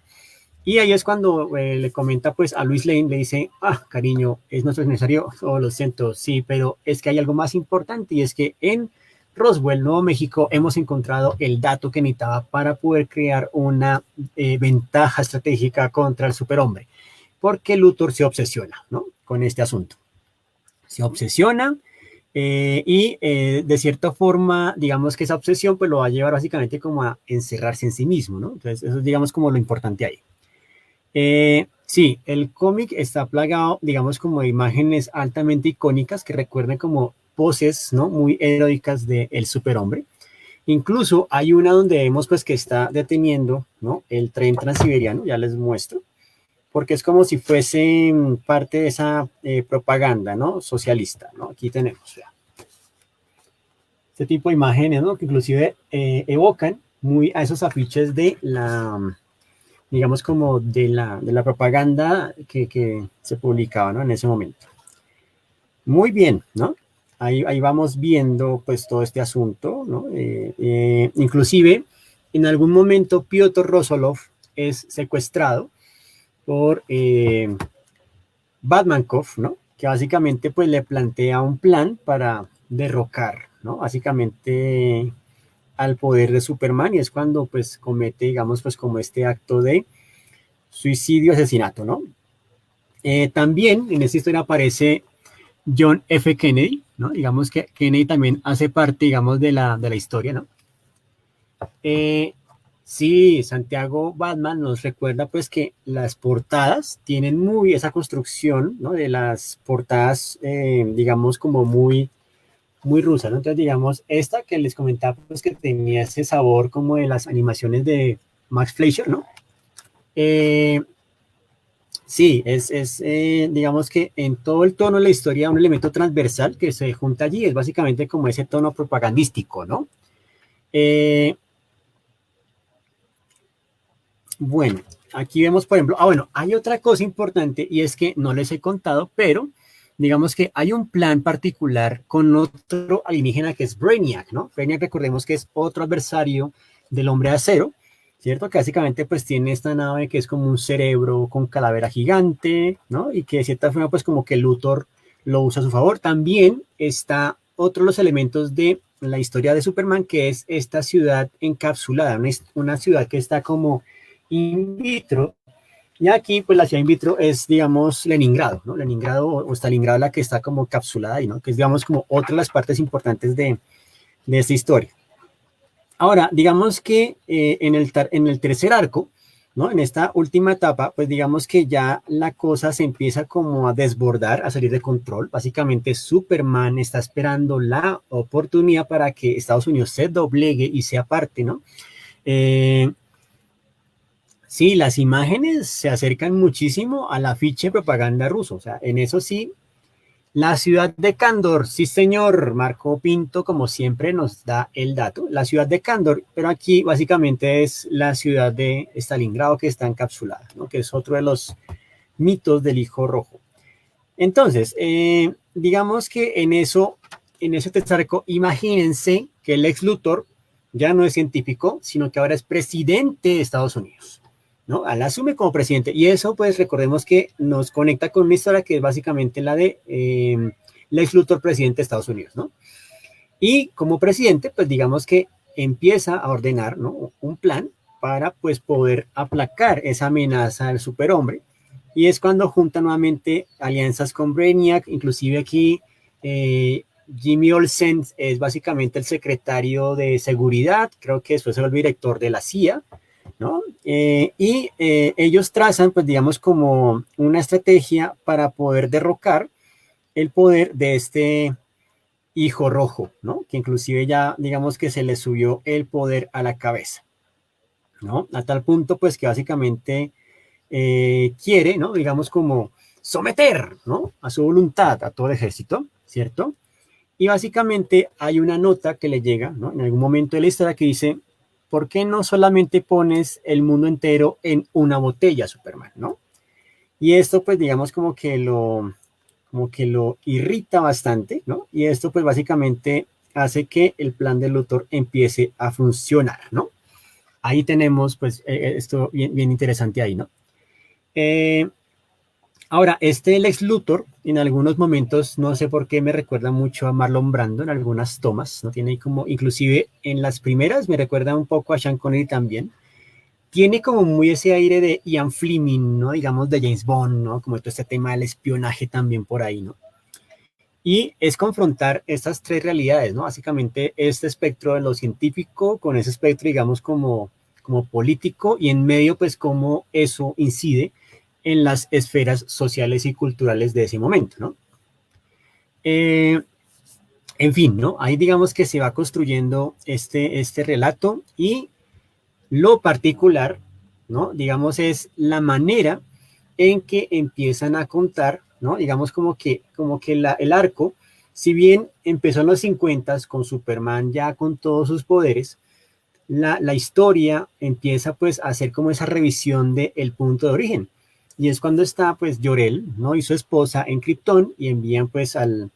Y ahí es cuando le comenta pues a Luis Lane, le dice, cariño, es nuestro necesario, lo siento, sí, pero es que hay algo más importante y es que en Roswell, Nuevo México, hemos encontrado el dato que necesitaba para poder crear una ventaja estratégica contra el superhombre, porque Luthor se obsesiona, ¿no?, con este asunto. Se obsesiona de cierta forma, digamos que esa obsesión pues lo va a llevar básicamente como a encerrarse en sí mismo, ¿no? Entonces eso es digamos como lo importante ahí. Sí, el cómic está plagado, digamos, como de imágenes altamente icónicas que recuerden como poses, ¿no?, muy heroicas del superhombre. Incluso hay una donde vemos pues que está deteniendo, ¿no?, el tren transiberiano, ya les muestro, porque es como si fuese parte de esa propaganda, ¿no?, socialista, ¿no? Aquí tenemos, ya, este tipo de imágenes, ¿no?, que inclusive evocan muy a esos afiches de la, digamos, como de la propaganda que se publicaba, ¿no?, en ese momento. Muy bien, ¿no? Ahí vamos viendo pues todo este asunto, ¿no? Inclusive, en algún momento Piotr Rosolov es secuestrado por Batmankov, ¿no?, que básicamente pues le plantea un plan para derrocar, ¿no?, básicamente al poder de Superman, y es cuando pues comete, digamos, pues como este acto de suicidio, asesinato, ¿no? También en esta historia aparece John F. Kennedy, ¿no? Digamos que Kennedy también hace parte, digamos, de la historia, ¿no? Sí, Santiago Batman nos recuerda pues que las portadas tienen muy esa construcción, ¿no?, de las portadas, digamos, como muy rusa, ¿no? Entonces, digamos, esta que les comentaba pues que tenía ese sabor como de las animaciones de Max Fleischer, ¿no? Sí, digamos que en todo el tono de la historia un elemento transversal que se junta allí es básicamente como ese tono propagandístico, ¿no? Eh, bueno, aquí vemos, por ejemplo, bueno, hay otra cosa importante y es que no les he contado, pero digamos que hay un plan particular con otro alienígena que es Brainiac, ¿no? Brainiac, recordemos que es otro adversario del Hombre de Acero, ¿cierto? Que básicamente pues tiene esta nave que es como un cerebro con calavera gigante, ¿no? Y que de cierta forma pues como que Luthor lo usa a su favor. También está otro de los elementos de la historia de Superman, que es esta ciudad encapsulada, una ciudad que está como in vitro. Y aquí, pues la ciudad in vitro es, digamos, Leningrado, ¿no? Leningrado o Stalingrado, la que está como capsulada ahí, ¿no? Que es, digamos, como otra de las partes importantes de esta historia. Ahora, digamos que en el tercer arco ¿no? En esta última etapa, pues digamos que ya la cosa se empieza como a desbordar, a salir de control. Básicamente Superman está esperando la oportunidad para que Estados Unidos se doblegue y sea parte, ¿no? Eh, sí, las imágenes se acercan muchísimo al afiche de propaganda ruso, o sea, en eso sí. La ciudad de Cándor, sí señor, Marco Pinto como siempre nos da el dato, la ciudad de Cándor, pero aquí básicamente es la ciudad de Stalingrado que está encapsulada, ¿no? Que es otro de los mitos del hijo rojo. Entonces, digamos que en ese testarco, imagínense que el ex Luthor ya no es científico, sino que ahora es presidente de Estados Unidos, ¿no? Al asume como presidente. Y eso, pues, recordemos que nos conecta con una historia que es básicamente la de Lex Luthor, presidente de Estados Unidos, ¿no? Y como presidente, pues, digamos que empieza a ordenar, ¿no? Un plan para, pues, poder aplacar esa amenaza del superhombre. Y es cuando junta nuevamente alianzas con Brainiac, inclusive aquí Jimmy Olsen es básicamente el secretario de seguridad, creo que después se vuelve director de la CIA, ¿no? Ellos trazan, pues digamos, como una estrategia para poder derrocar el poder de este hijo rojo, ¿no? Que inclusive ya, digamos que se le subió el poder a la cabeza, ¿no? A tal punto, pues que básicamente quiere, ¿no? Digamos como someter, ¿no? A su voluntad a todo el ejército, ¿cierto? Y básicamente hay una nota que le llega, ¿no? En algún momento de la historia que dice, ¿por qué no solamente pones el mundo entero en una botella, Superman, ¿no? Y esto pues digamos como que lo irrita bastante, ¿no? Y esto pues básicamente hace que el plan de Luthor empiece a funcionar, ¿no? Ahí tenemos pues esto bien, bien interesante ahí, ¿no? Eh, Ahora, este Lex Luthor, en algunos momentos, no sé por qué me recuerda mucho a Marlon Brando en algunas tomas, ¿no? Tiene como, inclusive en las primeras me recuerda un poco a Sean Connery también. Tiene como muy ese aire de Ian Fleming, ¿no? Digamos de James Bond, ¿no? Como todo este tema del espionaje también por ahí, ¿no? Y es confrontar estas tres realidades, ¿no? Básicamente este espectro de lo científico con ese espectro, digamos, como político y en medio, pues, cómo eso incide en las esferas sociales y culturales de ese momento, ¿no? Eh, en fin, ¿no? Ahí digamos que se va construyendo este relato y lo particular, ¿no? Digamos, es la manera en que empiezan a contar, ¿no? Digamos como que el arco, si bien empezó en los 50 con Superman ya con todos sus poderes, la historia empieza pues a hacer como esa revisión del punto de origen. Y es cuando está pues Jor-El, ¿no? Y su esposa en Krypton y envían pues al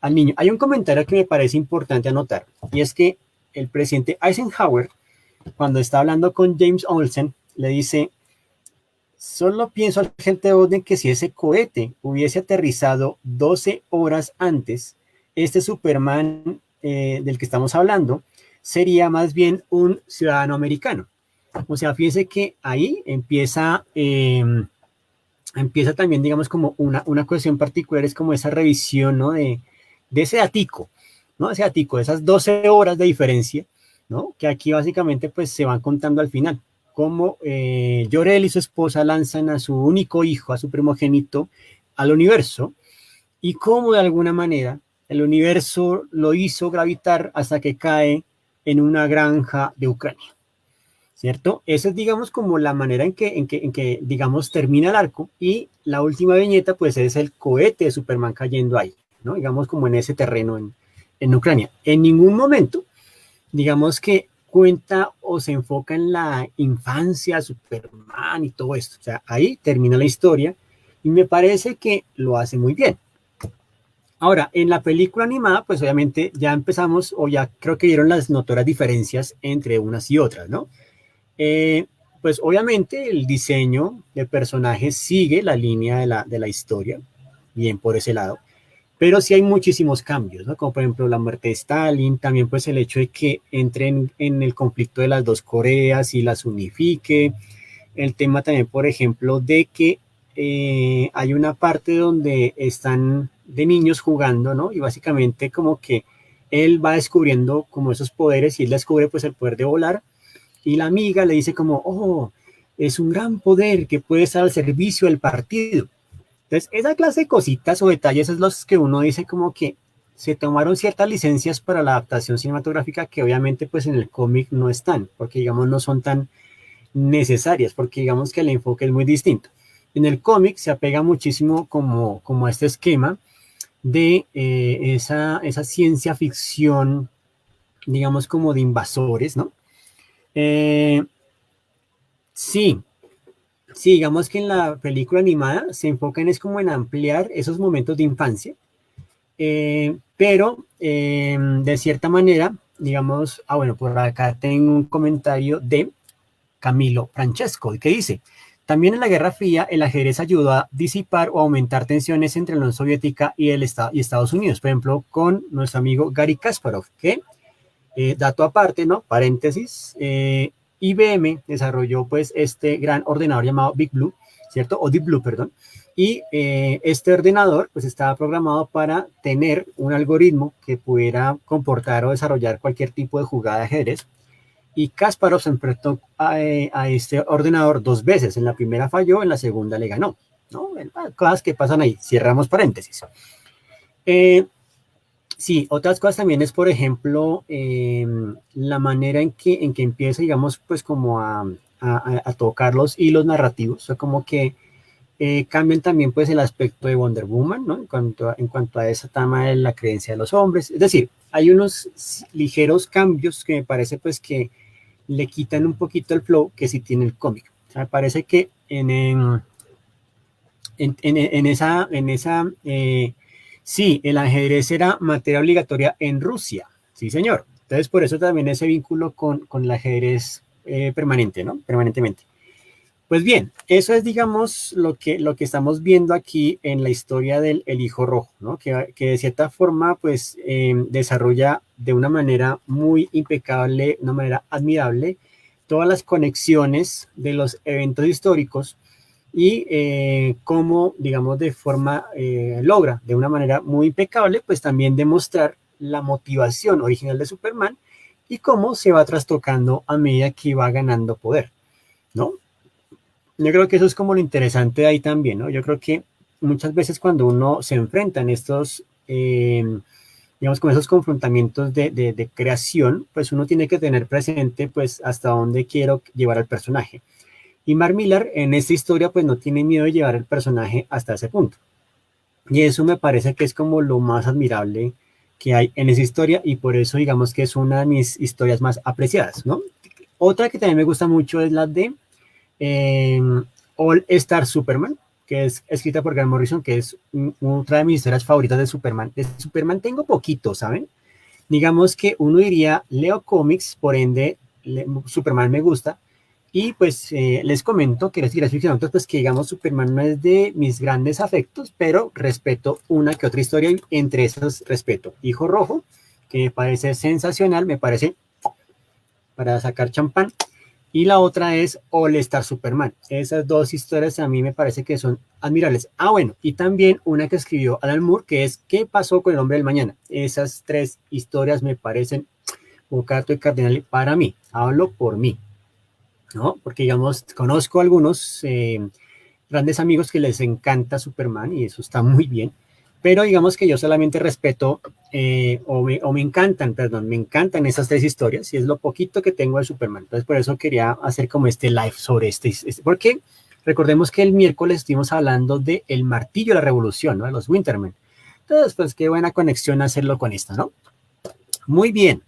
niño. Hay un comentario que me parece importante anotar y es que el presidente Eisenhower, cuando está hablando con James Olsen, le dice, solo pienso al gente Oden que si ese cohete hubiese aterrizado 12 horas antes, este Superman del que estamos hablando sería más bien un ciudadano americano. O sea, fíjense que ahí empieza también, digamos, como una cuestión particular, es como esa revisión, ¿no? De ese atico, ¿no? Ese atico, de esas 12 horas de diferencia, ¿no? Que aquí básicamente pues se van contando al final, cómo Jor-El y su esposa lanzan a su único hijo, a su primogénito, al universo, y cómo de alguna manera el universo lo hizo gravitar hasta que cae en una granja de Ucrania. ¿Cierto? Esa es, digamos, como la manera digamos, termina el arco y la última viñeta, pues, es el cohete de Superman cayendo ahí, ¿no? Digamos, como en ese terreno en Ucrania. En ningún momento, digamos que cuenta o se enfoca en la infancia, Superman y todo esto. O sea, ahí termina la historia y me parece que lo hace muy bien. Ahora, en la película animada, pues obviamente ya empezamos, o ya creo que vieron las notorias diferencias entre unas y otras, ¿no? Eh, pues obviamente el diseño de personajes sigue la línea de la historia, bien por ese lado, pero sí hay muchísimos cambios, ¿no? Como por ejemplo la muerte de Stalin, también pues el hecho de que entren en el conflicto de las dos Coreas y las unifique, el tema también, por ejemplo, de que hay una parte donde están de niños jugando, ¿no? Y básicamente como que él va descubriendo como esos poderes y él descubre pues el poder de volar y la amiga le dice como, oh, es un gran poder que puede estar al servicio del partido. Entonces, esa clase de cositas o detalles es los que uno dice como que se tomaron ciertas licencias para la adaptación cinematográfica que obviamente pues en el cómic no están, porque digamos no son tan necesarias, porque digamos que el enfoque es muy distinto. En el cómic se apega muchísimo como a este esquema de esa ciencia ficción, digamos como de invasores, ¿no? Eh, sí, sí, digamos que en la película animada se enfocan es como en ampliar esos momentos de infancia, pero de cierta manera, digamos, bueno, por acá tengo un comentario de Camilo Francesco, que dice, también en la Guerra Fría el ajedrez ayudó a disipar o aumentar tensiones entre la Unión Soviética y, y Estados Unidos, por ejemplo, con nuestro amigo Gary Kasparov, que, dato aparte, ¿no? Paréntesis, IBM desarrolló pues este gran ordenador llamado Big Blue, ¿cierto? O Deep Blue, perdón. Y este ordenador pues estaba programado para tener un algoritmo que pudiera comportar o desarrollar cualquier tipo de jugada de ajedrez. Y Kasparov se enfrentó a este ordenador dos veces. En la primera falló, en la segunda le ganó, ¿no? Cosas que pasan ahí. Cerramos paréntesis. Sí, otras cosas también es, por ejemplo, la manera en que empieza, digamos, pues como a tocar los hilos narrativos, o sea, como que cambian también pues el aspecto de Wonder Woman, ¿no? En cuanto a esa tema de la creencia de los hombres. Es decir, hay unos ligeros cambios que me parece pues que le quitan un poquito el flow que sí tiene el cómic. O sea, me parece que sí, el ajedrez era materia obligatoria en Rusia, sí señor. Entonces por eso también ese vínculo con el ajedrez permanente, ¿no? Permanentemente. Pues bien, eso es, digamos, lo que estamos viendo aquí en la historia del El Hijo Rojo, ¿no? Que de cierta forma, pues, desarrolla de una manera muy impecable, una manera admirable, todas las conexiones de los eventos históricos y cómo, digamos, de forma logra de una manera muy impecable, pues también demostrar la motivación original de Superman y cómo se va trastocando a medida que va ganando poder, ¿no? Yo creo que eso es como lo interesante de ahí también, ¿no? Yo creo que muchas veces cuando uno se enfrenta en estos, digamos, con esos confrontamientos de creación, pues uno tiene que tener presente, pues, hasta dónde quiero llevar al personaje. Y Mark Millar en esta historia, pues, no tiene miedo de llevar el personaje hasta ese punto. Y eso me parece que es como lo más admirable que hay en esa historia y por eso digamos que es una de mis historias más apreciadas, ¿no? Otra que también me gusta mucho es la de eh, All Star Superman, que es escrita por Grant Morrison, que es otra de mis historias favoritas de Superman. De Superman tengo poquito, ¿saben? Digamos que uno diría, leo cómics, por ende, Superman me gusta, y pues les comento que les ficción, pues que digamos Superman no es de mis grandes afectos, pero respeto una que otra historia, y entre esas respeto Hijo Rojo, que me parece sensacional, me parece para sacar champán, y la otra es All Star Superman. Esas dos historias a mí me parece que son admirables. Bueno, y también una que escribió Alan Moore, que es ¿Qué pasó con el hombre del mañana? Esas tres historias me parecen bocato y cardinal para mí. Hablo por mí, ¿no? Porque, digamos, conozco algunos grandes amigos que les encanta Superman y eso está muy bien, pero digamos que yo solamente respeto o me encantan, perdón, me encantan esas tres historias y es lo poquito que tengo de Superman. Entonces por eso quería hacer como este live sobre porque recordemos que el miércoles estuvimos hablando de El Martillo de la Revolución, ¿no? De los Wintermen. Entonces, pues qué buena conexión hacerlo con esto, ¿no? Muy bien.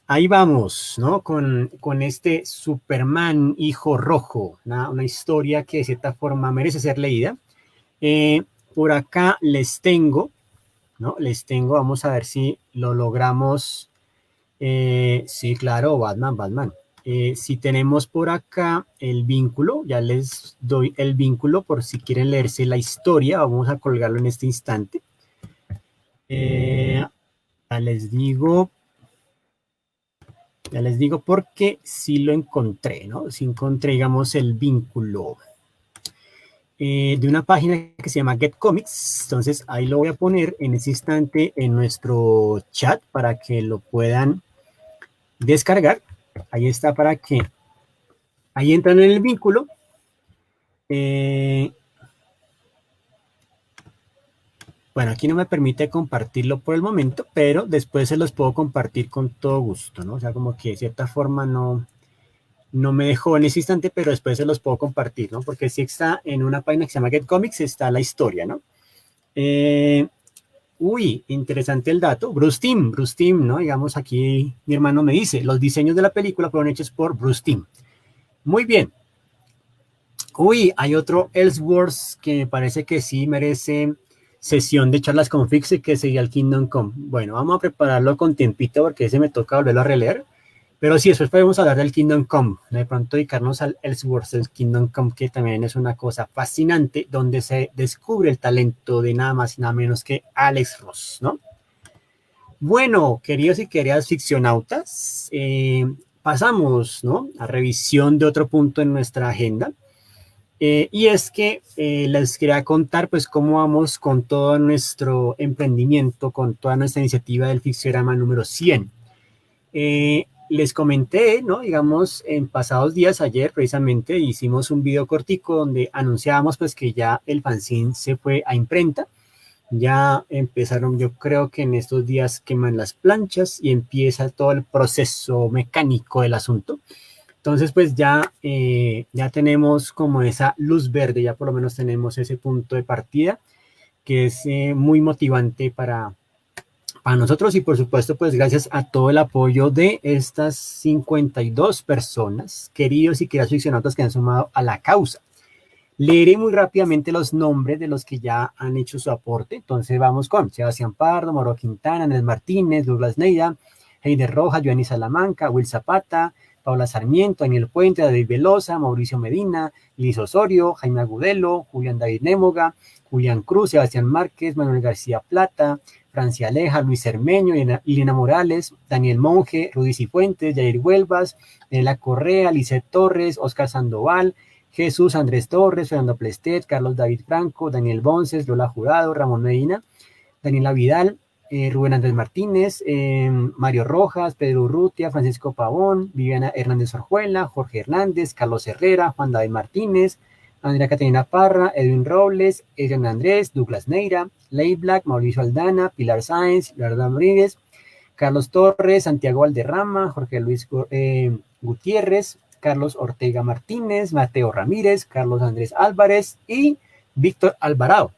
Ahí vamos, ¿no? Con este Superman Hijo Rojo, una historia que de cierta forma merece ser leída. Eh, por acá les tengo, ¿no? Les tengo, vamos a ver si lo logramos. Sí, claro, Batman. Si tenemos por acá el vínculo, ya les doy el vínculo por si quieren leerse la historia. Vamos a colgarlo en este instante. Ya les digo. Ya les digo porque sí lo encontré, ¿no? Sí encontré, digamos, el vínculo de una página que se llama Get Comics. Entonces ahí lo voy a poner en ese instante en nuestro chat para que lo puedan descargar. Ahí está para que Ahí entran en el vínculo. Bueno, aquí no me permite compartirlo por el momento, pero después se los puedo compartir con todo gusto, ¿no? O sea, como que de cierta forma no me dejó en ese instante, pero después se los puedo compartir, ¿no? Porque sí está en una página que se llama Get Comics, está la historia, ¿no? Uy, interesante el dato. Bruce Timm, ¿no? Digamos, aquí mi hermano me dice, los diseños de la película fueron hechos por Bruce Timm. Muy bien. Uy, hay otro Ellsworth que me parece que sí merece sesión de charlas con Fixe, que sería el Kingdom Come. Bueno, vamos a prepararlo con tiempito porque ese me toca volverlo a releer. Pero sí, después podemos hablar del Kingdom Come. De pronto dedicarnos al Ellsworth, el Kingdom Come, que también es una cosa fascinante, donde se descubre el talento de nada más y nada menos que Alex Ross, ¿no? Bueno, queridos y queridas ficcionautas, pasamos, ¿no?, a revisión de otro punto en nuestra agenda. Y es que les quería contar pues cómo vamos con todo nuestro emprendimiento, con toda nuestra iniciativa del Ficciorama número 100. Les comenté, ¿no? Digamos, en pasados días, ayer precisamente, hicimos un video cortico donde anunciábamos pues que ya el fanzine se fue a imprenta. Ya empezaron, yo creo que en estos días queman las planchas y empieza todo el proceso mecánico del asunto. Entonces, pues ya tenemos como esa luz verde, ya por lo menos tenemos ese punto de partida que es muy motivante para nosotros y por supuesto, pues gracias a todo el apoyo de estas 52 personas, queridos y queridas ficcionautas que han sumado a la causa. Leeré muy rápidamente los nombres de los que ya han hecho su aporte. Entonces vamos con Sebastián Pardo, Moro Quintana, Andrés Martínez, Douglas Neida, Heider Rojas, Joanny Salamanca, Will Zapata, Paula Sarmiento, Daniel Puente, David Velosa, Mauricio Medina, Liz Osorio, Jaime Agudelo, Julián David Némoga, Julián Cruz, Sebastián Márquez, Manuel García Plata, Francia Aleja, Luis Cermeño, Lina Morales, Daniel Monge, Rudy Cifuentes, Jair Huelvas, Nela Correa, Lizeth Torres, Oscar Sandoval, Jesús Andrés Torres, Fernando Plestet, Carlos David Franco, Daniel Bonces, Lola Jurado, Ramón Medina, Daniela Vidal, Rubén Andrés Martínez, Mario Rojas, Pedro Urrutia, Francisco Pavón, Viviana Hernández Orjuela, Jorge Hernández, Carlos Herrera, Juan David Martínez, Andrea Caterina Parra, Edwin Robles, Edwin Andrés, Douglas Neira, Ley Black, Mauricio Aldana, Pilar Sáenz, Leonardo Rodríguez, Carlos Torres, Santiago Valderrama, Jorge Luis Gutiérrez, Carlos Ortega Martínez, Mateo Ramírez, Carlos Andrés Álvarez y Víctor Alvarado.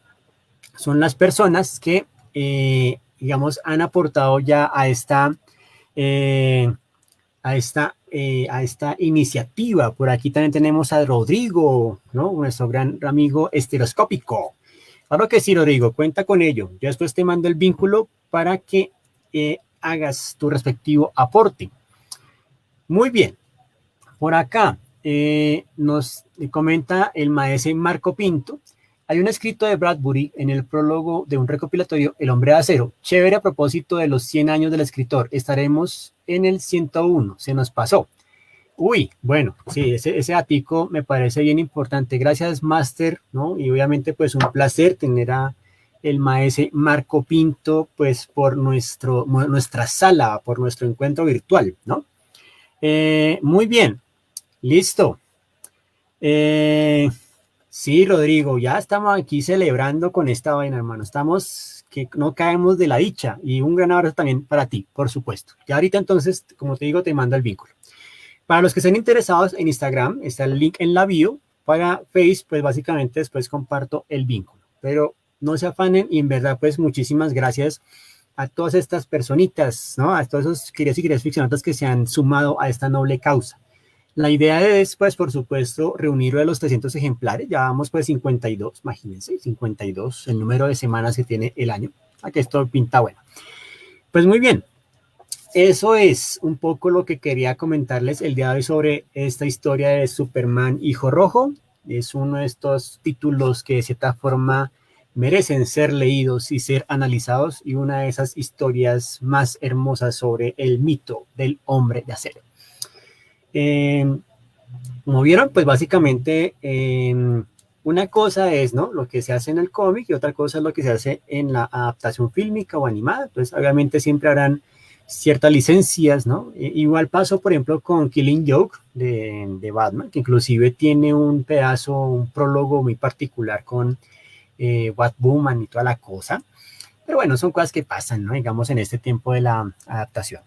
Son las personas que, digamos, han aportado ya a esta iniciativa. Por aquí también tenemos a Rodrigo, ¿no? Nuestro gran amigo estereoscópico. Claro que sí, Rodrigo, cuenta con ello. Yo después te mando el vínculo para que hagas tu respectivo aporte. Muy bien. Por acá nos comenta el maese Marco Pinto. Hay un escrito de Bradbury en el prólogo de un recopilatorio, El hombre de acero. Chévere a propósito de los 100 años del escritor. Estaremos en el 101. Se nos pasó. Uy, bueno, sí, ese atico me parece bien importante. Gracias, Master, ¿no? Y obviamente, pues un placer tener a el maese Marco Pinto, pues por nuestra sala, por nuestro encuentro virtual, ¿no? Muy bien. Listo. Sí, Rodrigo, ya estamos aquí celebrando con esta vaina, hermano. Estamos que no caemos de la dicha. Y un gran abrazo también para ti, por supuesto. Ya ahorita entonces, como te digo, te mando el vínculo. Para los que estén interesados en Instagram, está el link en la bio. Para Face, pues básicamente después comparto el vínculo. Pero no se afanen y en verdad, pues muchísimas gracias a todas estas personitas, ¿no? A todos esos queridos y queridas ficcionatas que se han sumado a esta noble causa. La idea es, pues, por supuesto, reunirlo de los 300 ejemplares. Ya vamos, pues, 52, imagínense, 52, el número de semanas que tiene el año. Aquí esto pinta bueno. Pues muy bien, eso es un poco lo que quería comentarles el día de hoy sobre esta historia de Superman Hijo Rojo. Es uno de estos títulos que de cierta forma merecen ser leídos y ser analizados y una de esas historias más hermosas sobre el mito del hombre de acero. Como vieron, pues básicamente una cosa es, ¿no?, lo que se hace en el cómic y otra cosa es lo que se hace en la adaptación fílmica o animada. Entonces, obviamente siempre habrán ciertas licencias, ¿no? Igual pasó, por ejemplo, con Killing Joke de Batman, que inclusive tiene un pedazo, un prólogo muy particular con Batwoman y toda la cosa. Pero bueno, son cosas que pasan, ¿no? Digamos, en este tiempo de la adaptación.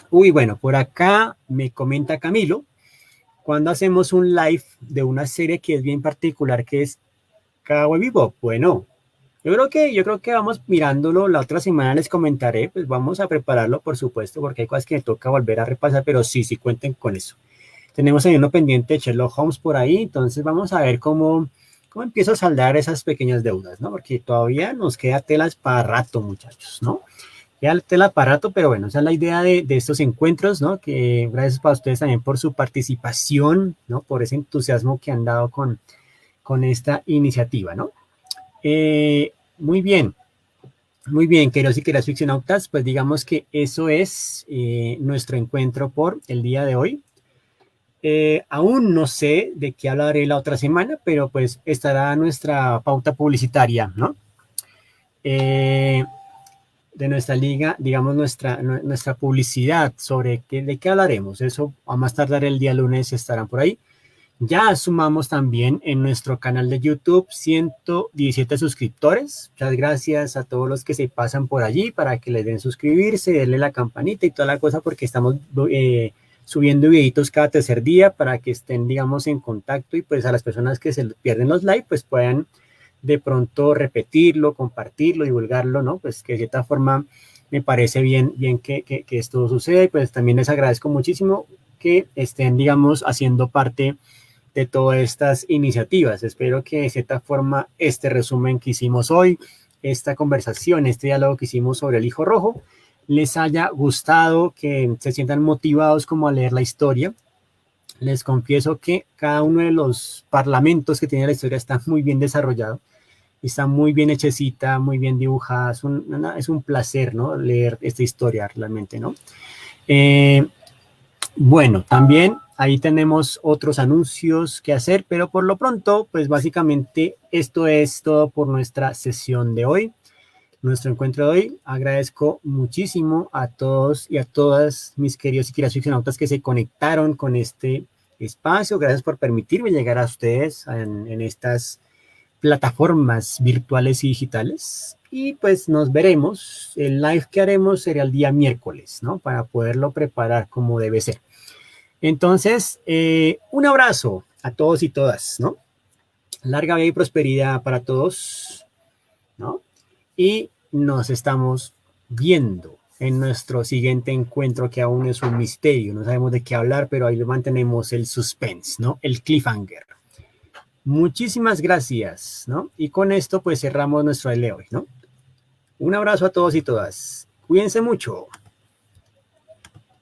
Uy, bueno, por acá me comenta Camilo, cuando hacemos un live de una serie que es bien particular, que es Cowboy Bebop. Bueno, yo creo que vamos mirándolo. La otra semana les comentaré, pues vamos a prepararlo, por supuesto, porque hay cosas que me toca volver a repasar, pero sí, sí cuenten con eso. Tenemos ahí uno pendiente de Sherlock Holmes por ahí, entonces vamos a ver cómo empiezo a saldar esas pequeñas deudas, ¿no? Porque todavía nos queda telas para rato, muchachos, ¿no? Queda tela para rato, pero bueno, esa es la idea de estos encuentros, ¿no? Que gracias para ustedes también por su participación, ¿no? Por ese entusiasmo que han dado con esta iniciativa, ¿no? Muy bien, queridos y queridas ficcionautas, pues digamos que eso es nuestro encuentro por el día de hoy. Aún no sé de qué hablaré la otra semana, pero pues estará nuestra pauta publicitaria, ¿no? Eh, de nuestra liga, digamos, nuestra publicidad sobre de qué hablaremos. Eso a más tardar el día lunes estarán por ahí. Ya sumamos también en nuestro canal de YouTube 117 suscriptores. Muchas gracias a todos los que se pasan por allí para que les den suscribirse, denle la campanita y toda la cosa, porque estamos subiendo videitos cada tercer día para que estén, digamos, en contacto, y pues a las personas que se pierden los likes, pues puedan de pronto repetirlo, compartirlo, divulgarlo, ¿no? Pues que de cierta forma me parece bien que esto suceda, y pues también les agradezco muchísimo que estén, digamos, haciendo parte de todas estas iniciativas. Espero que de cierta forma este resumen que hicimos hoy, esta conversación, este diálogo que hicimos sobre el hijo rojo, les haya gustado, que se sientan motivados como a leer la historia. Les confieso que cada uno de los parlamentos que tiene la historia está muy bien desarrollado, está muy bien hechecita, muy bien dibujada. Es un placer, ¿no? Leer esta historia realmente, ¿no? Bueno, también ahí tenemos otros anuncios que hacer, pero por lo pronto, pues básicamente esto es todo por nuestra sesión de hoy, nuestro encuentro de hoy. Agradezco muchísimo a todos y a todas mis queridos y queridas ficcionautas que se conectaron con este espacio. Gracias por permitirme llegar a ustedes en estas plataformas virtuales y digitales. Y pues nos veremos. El live que haremos será el día miércoles, ¿no? Para poderlo preparar como debe ser. Entonces, un abrazo a todos y todas, ¿no? Larga vida y prosperidad para todos, ¿no? Y nos estamos viendo en nuestro siguiente encuentro, que aún es un misterio. No sabemos de qué hablar, pero ahí mantenemos el suspense, ¿no? El cliffhanger. Muchísimas gracias, ¿no? Y con esto pues cerramos nuestro de hoy, ¿no? Un abrazo a todos y todas. Cuídense mucho.